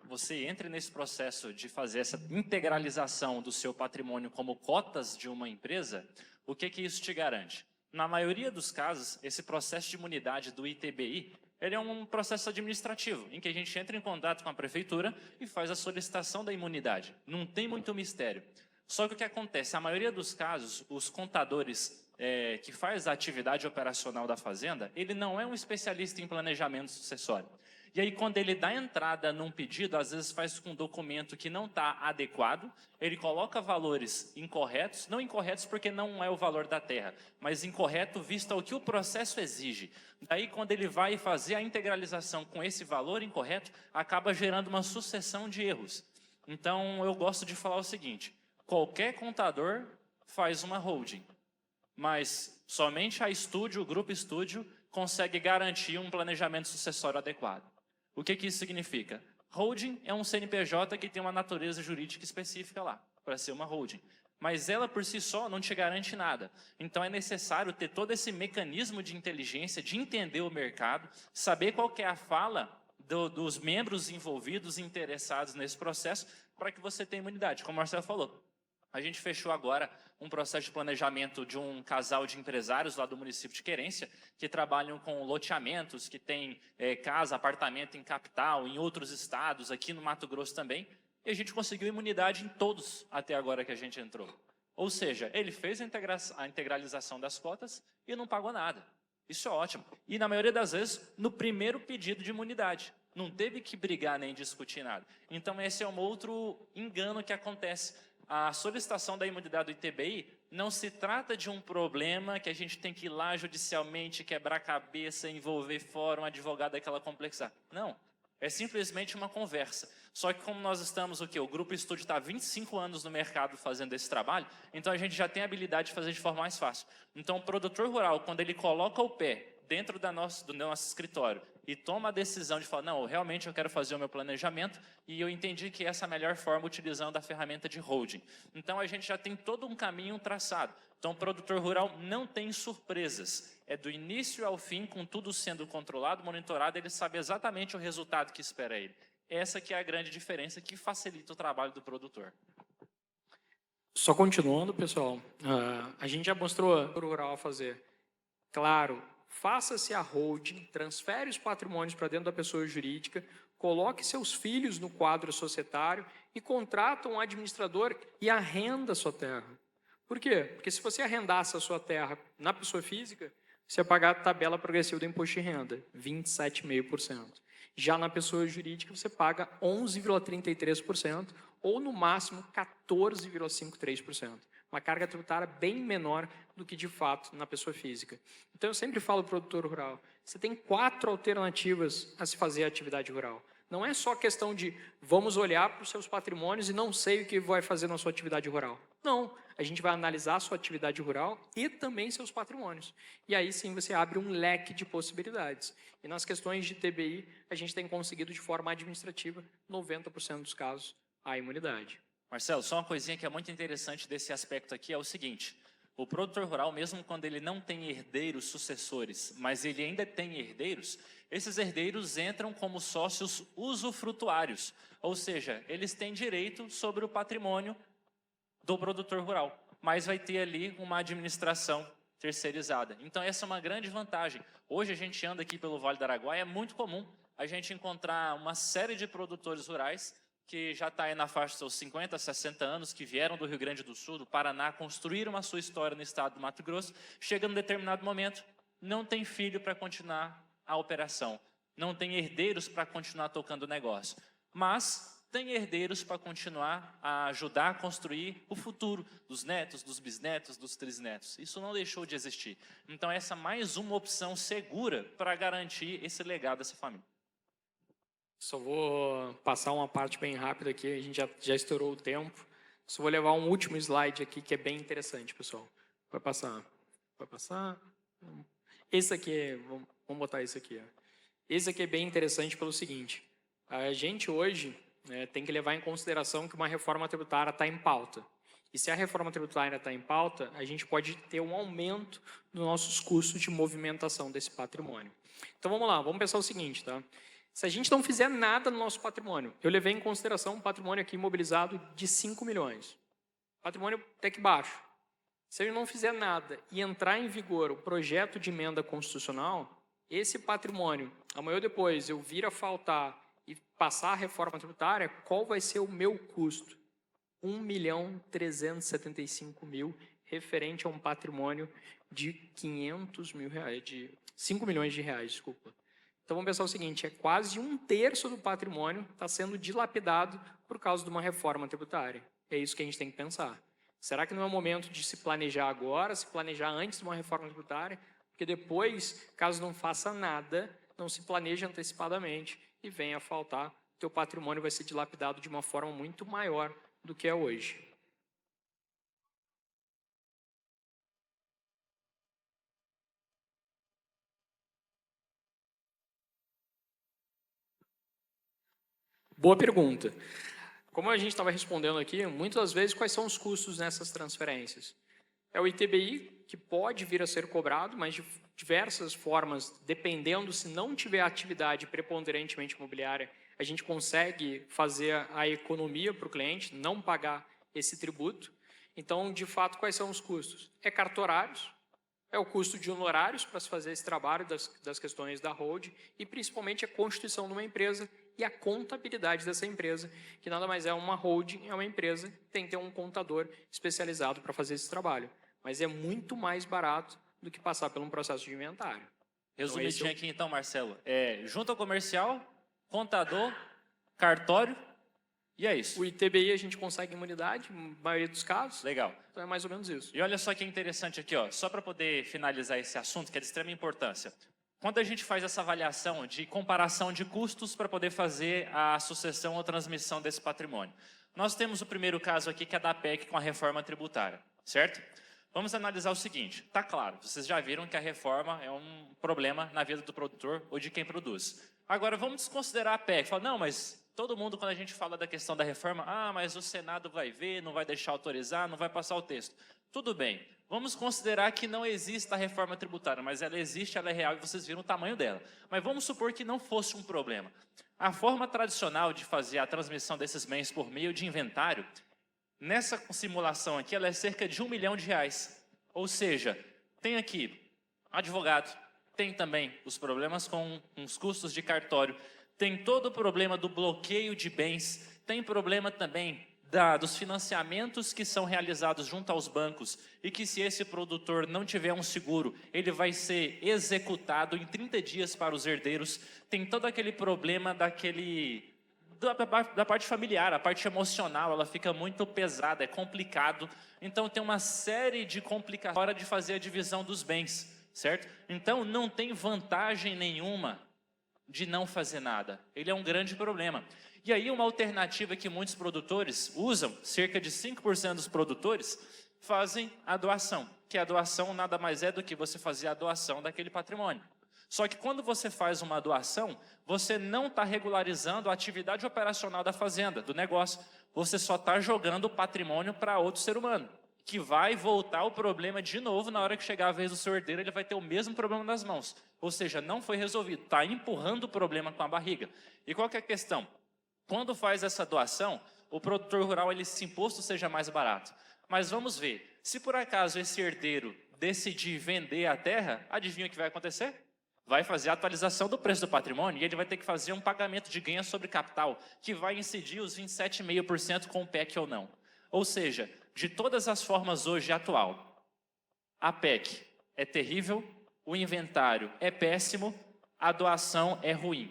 você entre nesse processo de fazer essa integralização do seu patrimônio como cotas de uma empresa, o que isso te garante? Na maioria dos casos, esse processo de imunidade do ITBI, ele é um processo administrativo, em que a gente entra em contato com a prefeitura e faz a solicitação da imunidade. Não tem muito mistério. Só que o que acontece? A maioria dos casos, os contadores que faz a atividade operacional da fazenda, ele não é um especialista em planejamento sucessório. E aí, quando ele dá entrada num pedido, às vezes faz com um documento que não está adequado, ele coloca valores incorretos, não incorretos porque não é o valor da terra, mas incorreto visto ao que o processo exige. Daí, quando ele vai fazer a integralização com esse valor incorreto, acaba gerando uma sucessão de erros. Então, eu gosto de falar o seguinte: qualquer contador faz uma holding, mas somente a estúdio, o grupo estúdio, consegue garantir um planejamento sucessório adequado. O que isso significa? Holding é um CNPJ que tem uma natureza jurídica específica lá, para ser uma holding. Mas ela por si só não te garante nada. Então é necessário ter todo esse mecanismo de inteligência, de entender o mercado, saber qual que é a fala dos membros envolvidos, interessados nesse processo, para que você tenha imunidade. Como o Marcelo falou, a gente fechou agora um processo de planejamento de um casal de empresários lá do município de Querência, que trabalham com loteamentos, que tem casa, apartamento em capital, em outros estados, aqui no Mato Grosso também, e a gente conseguiu imunidade em todos até agora que a gente entrou. Ou seja, ele fez a integralização das cotas e não pagou nada. Isso é ótimo. E na maioria das vezes, no primeiro pedido de imunidade. Não teve que brigar nem discutir nada. Então esse é um outro engano que acontece. A solicitação da imunidade do ITBI não se trata de um problema que a gente tem que ir lá judicialmente, quebrar a cabeça, envolver fórum, advogado, aquela complexidade. Não, é simplesmente uma conversa. Só que como nós estamos, o Grupo Estúdio está há 25 anos no mercado fazendo esse trabalho, então a gente já tem a habilidade de fazer de forma mais fácil. Então o produtor rural, quando ele coloca o pé dentro do nosso escritório e toma a decisão de falar, não, realmente eu quero fazer o meu planejamento e eu entendi que essa é a melhor forma utilizando a ferramenta de holding. Então a gente já tem todo um caminho traçado. Então o produtor rural não tem surpresas. É do início ao fim, com tudo sendo controlado, monitorado, ele sabe exatamente o resultado que espera ele. Essa que é a grande diferença que facilita o trabalho do produtor. Só continuando, pessoal, a gente já mostrou o rural a fazer. Claro, faça-se a holding, transfere os patrimônios para dentro da pessoa jurídica, coloque seus filhos no quadro societário e contrata um administrador e arrenda a sua terra. Por quê? Porque se você arrendasse a sua terra na pessoa física, você ia pagar a tabela progressiva do imposto de renda, 27,5%. Já na pessoa jurídica, você paga 11,33% ou, no máximo, 14,53%. Uma carga tributária bem menor do que, de fato, na pessoa física. Então, eu sempre falo para o produtor rural, você tem 4 alternativas a se fazer a atividade rural. Não é só questão de vamos olhar para os seus patrimônios e não sei o que vai fazer na sua atividade rural. Não, a gente vai analisar a sua atividade rural e também seus patrimônios. E aí sim você abre um leque de possibilidades. E nas questões de TBI, a gente tem conseguido de forma administrativa, 90% dos casos, a imunidade. Marcelo, só uma coisinha que é muito interessante desse aspecto aqui é o seguinte: o produtor rural, mesmo quando ele não tem herdeiros sucessores, mas ele ainda tem herdeiros, esses herdeiros entram como sócios usufrutuários, ou seja, eles têm direito sobre o patrimônio do produtor rural, mas vai ter ali uma administração terceirizada. Então essa é uma grande vantagem. Hoje a gente anda aqui pelo Vale do Araguaia, é muito comum a gente encontrar uma série de produtores rurais que já está aí na faixa dos seus 50, 60 anos, que vieram do Rio Grande do Sul, do Paraná, construíram a sua história no estado do Mato Grosso, chega num determinado momento, não tem filho para continuar a operação, não tem herdeiros para continuar tocando o negócio, mas tem herdeiros para continuar a ajudar a construir o futuro dos netos, dos bisnetos, dos trisnetos. Isso não deixou de existir. Então essa é mais uma opção segura para garantir esse legado dessa família. Só vou passar uma parte bem rápida aqui, a gente já estourou o tempo. Só vou levar um último slide aqui que é bem interessante, pessoal. Vai passar. Esse aqui, vamos botar esse aqui. Esse aqui é bem interessante pelo seguinte: a gente hoje tem que levar em consideração que uma reforma tributária está em pauta. E se a reforma tributária está em pauta, a gente pode ter um aumento dos nossos custos de movimentação desse patrimônio. Então vamos lá, vamos pensar o seguinte, tá? Se a gente não fizer nada no nosso patrimônio, eu levei em consideração um patrimônio aqui imobilizado de 5 milhões. Patrimônio até que baixo. Se eu não fizer nada e entrar em vigor o projeto de emenda constitucional, esse patrimônio, amanhã ou depois, eu vir a faltar e passar a reforma tributária, qual vai ser o meu custo? R$ 1.375.000, referente a um patrimônio de 500 mil reais, de 5 milhões de reais, desculpa. Então vamos pensar o seguinte, é quase 1/3 do patrimônio está sendo dilapidado por causa de uma reforma tributária. É isso que a gente tem que pensar. Será que não é o momento de se planejar agora, se planejar antes de uma reforma tributária? Porque depois, caso não faça nada, não se planeje antecipadamente e venha a faltar, teu patrimônio vai ser dilapidado de uma forma muito maior do que é hoje. Boa pergunta. Como a gente estava respondendo aqui, muitas vezes quais são os custos nessas transferências? É o ITBI, que pode vir a ser cobrado, mas de diversas formas, dependendo, se não tiver atividade preponderantemente imobiliária, a gente consegue fazer a economia para o cliente, não pagar esse tributo. Então, de fato, quais são os custos? É cartorários, é o custo de honorários para se fazer esse trabalho das questões da holding e, principalmente, a constituição de uma empresa e a contabilidade dessa empresa, que nada mais é uma holding, é uma empresa, tem que ter um contador especializado para fazer esse trabalho. Mas é muito mais barato do que passar por um processo de inventário. Resumidinho aqui então, Marcelo. Junta comercial, contador, cartório, e é isso. O ITBI a gente consegue imunidade, na maioria dos casos. Legal. Então é mais ou menos isso. E olha só que interessante aqui, ó, só para poder finalizar esse assunto, que é de extrema importância. Quando a gente faz essa avaliação de comparação de custos para poder fazer a sucessão ou transmissão desse patrimônio, nós temos o primeiro caso aqui, que é da PEC com a reforma tributária, certo? Vamos analisar o seguinte, tá claro, vocês já viram que a reforma é um problema na vida do produtor ou de quem produz. Agora, vamos desconsiderar a PEC. Fala, não, mas todo mundo, quando a gente fala da questão da reforma, mas o Senado vai ver, não vai deixar autorizar, não vai passar o texto. Tudo bem, vamos considerar que não exista a reforma tributária, mas ela existe, ela é real e vocês viram o tamanho dela. Mas vamos supor que não fosse um problema. A forma tradicional de fazer a transmissão desses bens por meio de inventário, nessa simulação aqui, ela é cerca de R$1 milhão. Ou seja, tem aqui advogado, tem também os problemas com os custos de cartório, tem todo o problema do bloqueio de bens, tem problema também dos financiamentos que são realizados junto aos bancos e que, se esse produtor não tiver um seguro, ele vai ser executado em 30 dias para os herdeiros. Tem todo aquele problema da parte familiar, a parte emocional, ela fica muito pesada, é complicado. Então, tem uma série de complicações na hora de fazer a divisão dos bens, certo? Então, não tem vantagem nenhuma de não fazer nada. Ele é um grande problema. E aí, uma alternativa que muitos produtores usam, cerca de 5% dos produtores, fazem a doação, que a doação nada mais é do que você fazer a doação daquele patrimônio. Só que quando você faz uma doação, você não está regularizando a atividade operacional da fazenda, do negócio. Você só está jogando o patrimônio para outro ser humano, que vai voltar o problema de novo na hora que chegar a vez do seu herdeiro, ele vai ter o mesmo problema nas mãos. Ou seja, não foi resolvido, está empurrando o problema com a barriga. E qual que é a questão? Quando faz essa doação, o produtor rural, esse imposto seja mais barato. Mas vamos ver, se por acaso esse herdeiro decidir vender a terra, adivinha o que vai acontecer? Vai fazer a atualização do preço do patrimônio e ele vai ter que fazer um pagamento de ganho sobre capital, que vai incidir os 27,5% com o PEC ou não. Ou seja, de todas as formas hoje atual, a PEC é terrível, o inventário é péssimo, a doação é ruim.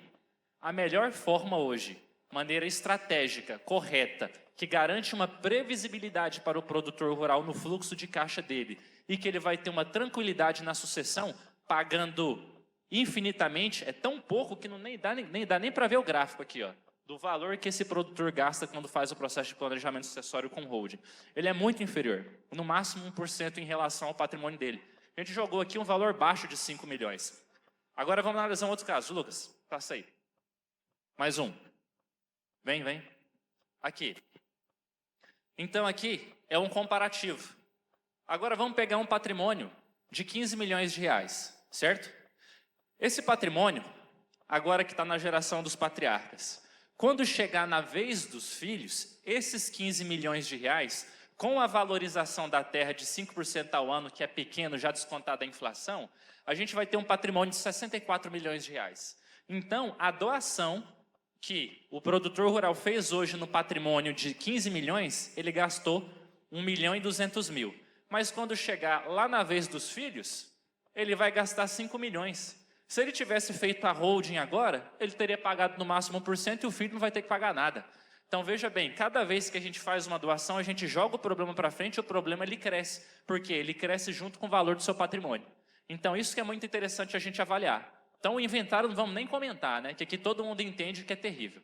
A melhor forma hoje, maneira estratégica, correta, que garante uma previsibilidade para o produtor rural no fluxo de caixa dele e que ele vai ter uma tranquilidade na sucessão, pagando infinitamente, é tão pouco que nem dá nem para ver o gráfico aqui, ó, do valor que esse produtor gasta quando faz o processo de planejamento sucessório com holding. Ele é muito inferior, no máximo 1% em relação ao patrimônio dele. A gente jogou aqui um valor baixo de 5 milhões. Agora vamos analisar um outro caso. Lucas, passa aí. Mais um. Vem. Aqui. Então aqui é um comparativo. Agora vamos pegar um patrimônio de 15 milhões de reais, certo? Esse patrimônio, agora que está na geração dos patriarcas, quando chegar na vez dos filhos, esses 15 milhões de reais, com a valorização da terra de 5% ao ano, que é pequeno, já descontada a inflação, a gente vai ter um patrimônio de 64 milhões de reais. Então, a doação que o produtor rural fez hoje no patrimônio de 15 milhões, ele gastou 1.200.000. Mas quando chegar lá na vez dos filhos, ele vai gastar 5 milhões. Se ele tivesse feito a holding agora, ele teria pagado no máximo 1% e o filho não vai ter que pagar nada. Então, veja bem, cada vez que a gente faz uma doação, a gente joga o problema para frente e o problema ele cresce. Por quê? Ele cresce junto com o valor do seu patrimônio. Então, isso que é muito interessante a gente avaliar. Então, o inventário não vamos nem comentar, né? Que aqui todo mundo entende que é terrível.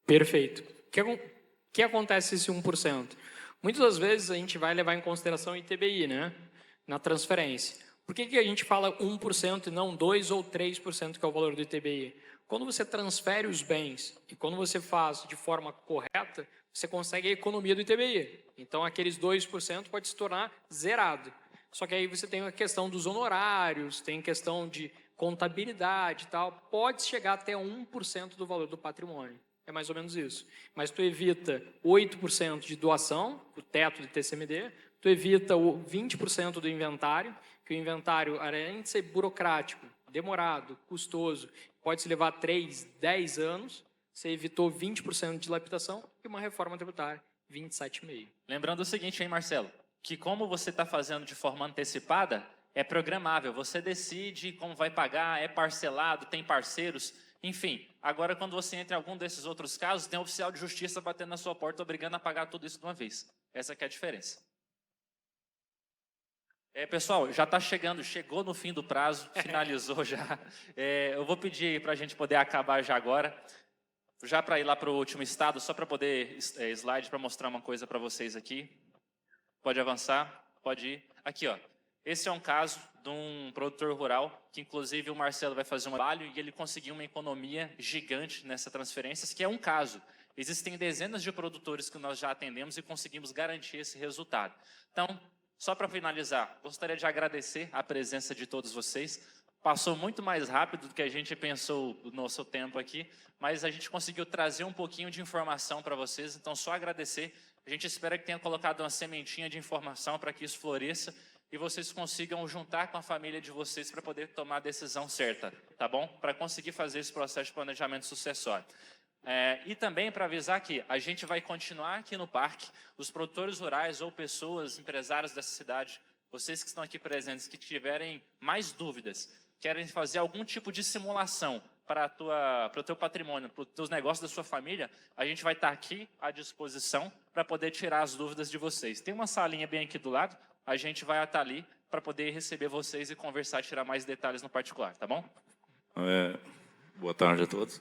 Perfeito. O que acontece esse 1%? Muitas das vezes a gente vai levar em consideração o ITBI, né? Na transferência. Por que a gente fala 1% e não 2% ou 3% que é o valor do ITBI? Quando você transfere os bens e quando você faz de forma correta, você consegue a economia do ITBI. Então, aqueles 2% pode se tornar zerado. Só que aí você tem a questão dos honorários, tem questão de contabilidade e tal. Pode chegar até 1% do valor do patrimônio. É mais ou menos isso. Mas tu evita 8% de doação, o teto do TCMD, tu evita o 20% do inventário, que o inventário, além de ser burocrático, demorado, custoso, pode se levar 3, 10 anos, você evitou 20% de lapidação e uma reforma tributária, 27,5%. Lembrando o seguinte, hein, Marcelo? Que como você está fazendo de forma antecipada, é programável. Você decide como vai pagar, é parcelado, tem parceiros, enfim. Agora, quando você entra em algum desses outros casos, tem um oficial de justiça batendo na sua porta, obrigando a pagar tudo isso de uma vez. Essa que é a diferença. Pessoal, já está chegando, chegou no fim do prazo, finalizou já. Eu vou pedir para a gente poder acabar já agora. Já para ir lá para o último estado, só para poder, slide, para mostrar uma coisa para vocês aqui. Pode avançar, pode ir. Aqui, ó. Esse é um caso de um produtor rural, que inclusive o Marcelo vai fazer um trabalho e ele conseguiu uma economia gigante nessa transferência, que é um caso. Existem dezenas de produtores que nós já atendemos e conseguimos garantir esse resultado. Então, só para finalizar, gostaria de agradecer a presença de todos vocês. Passou muito mais rápido do que a gente pensou no nosso tempo aqui, mas a gente conseguiu trazer um pouquinho de informação para vocês, então só agradecer. A gente espera que tenha colocado uma sementinha de informação para que isso floresça e vocês consigam juntar com a família de vocês para poder tomar a decisão certa, tá bom? Para conseguir fazer esse processo de planejamento sucessório. E também para avisar que a gente vai continuar aqui no parque, os produtores rurais ou pessoas, empresários dessa cidade, vocês que estão aqui presentes, que tiverem mais dúvidas, querem fazer algum tipo de simulação para o teu patrimônio, para os teus negócios da sua família, a gente vai estar aqui à disposição para poder tirar as dúvidas de vocês. Tem uma salinha bem aqui do lado, a gente vai estar ali para poder receber vocês e conversar e tirar mais detalhes no particular, tá bom? Boa tarde a todos.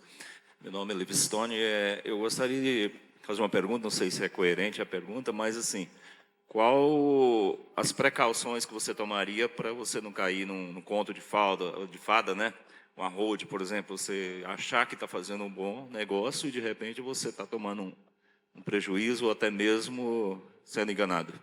Meu nome é Livingstone. Eu gostaria de fazer uma pergunta, não sei se é coerente a pergunta, mas assim, qual as precauções que você tomaria para você não cair num conto de fada, né? Uma hold, por exemplo, você achar que está fazendo um bom negócio e de repente você está tomando um prejuízo ou até mesmo sendo enganado.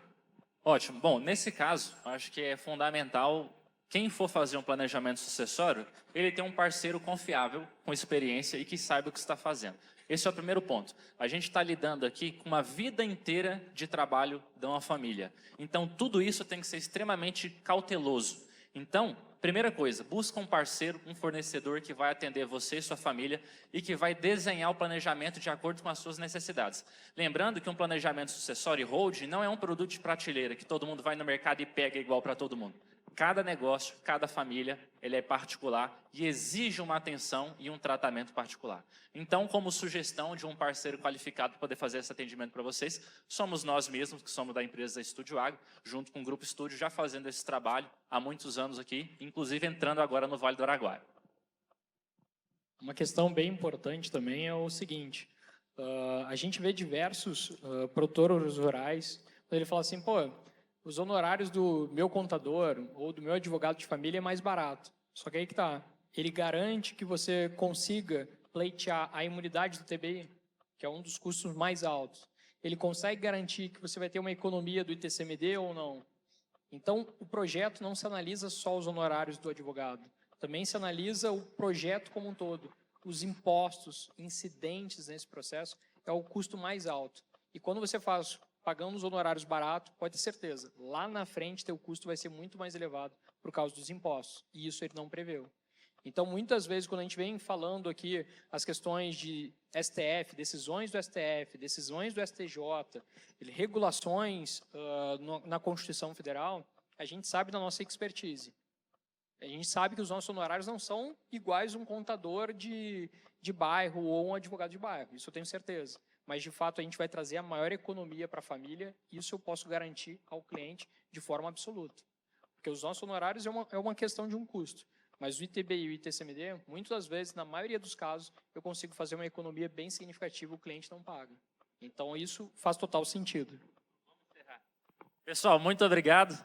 Ótimo. Bom, nesse caso, acho que é fundamental, quem for fazer um planejamento sucessório, ele tem um parceiro confiável, com experiência e que saiba o que está fazendo. Esse é o primeiro ponto. A gente está lidando aqui com uma vida inteira de trabalho de uma família. Então, tudo isso tem que ser extremamente cauteloso. Então, primeira coisa, busca um parceiro, um fornecedor que vai atender você e sua família e que vai desenhar o planejamento de acordo com as suas necessidades. Lembrando que um planejamento sucessório e hold não é um produto de prateleira que todo mundo vai no mercado e pega igual para todo mundo. Cada negócio, cada família, ele é particular e exige uma atenção e um tratamento particular. Então, como sugestão de um parceiro qualificado para poder fazer esse atendimento para vocês, somos nós mesmos, que somos da empresa Estúdio Agro, junto com o Grupo Estúdio, já fazendo esse trabalho há muitos anos aqui, inclusive entrando agora no Vale do Araguaia. Uma questão bem importante também é o seguinte, a gente vê diversos produtores rurais, ele fala assim, pô, os honorários do meu contador ou do meu advogado de família é mais barato. Só que aí que tá, ele garante que você consiga pleitear a imunidade do TBI, que é um dos custos mais altos. Ele consegue garantir que você vai ter uma economia do ITCMD ou não? Então, o projeto não se analisa só os honorários do advogado, também se analisa o projeto como um todo. Os impostos incidentes nesse processo é o custo mais alto. E quando você faz pagando os honorários baratos, pode ter certeza, lá na frente teu custo vai ser muito mais elevado por causa dos impostos. E isso ele não preveu. Então, muitas vezes, quando a gente vem falando aqui as questões de STF, decisões do STF, decisões do STJ, regulações na Constituição Federal, a gente sabe da nossa expertise. A gente sabe que os nossos honorários não são iguais a um contador de bairro ou um advogado de bairro, isso eu tenho certeza. Mas, de fato, a gente vai trazer a maior economia para a família, isso eu posso garantir ao cliente de forma absoluta. Porque os nossos honorários é uma questão de um custo. Mas o ITBI e o ITCMD, muitas das vezes, na maioria dos casos, eu consigo fazer uma economia bem significativa, o cliente não paga. Então, isso faz total sentido. Pessoal, muito obrigado.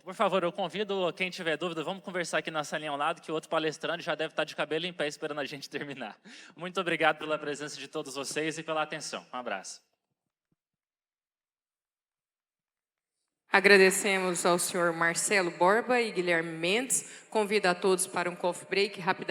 Por favor, eu convido quem tiver dúvida, vamos conversar aqui na salinha ao lado, que o outro palestrante já deve estar de cabelo em pé esperando a gente terminar. Muito obrigado pela presença de todos vocês e pela atenção. Um abraço. Agradecemos ao senhor Marcelo Borba e Guilherme Mendes. Convido a todos para um coffee break rapidamente.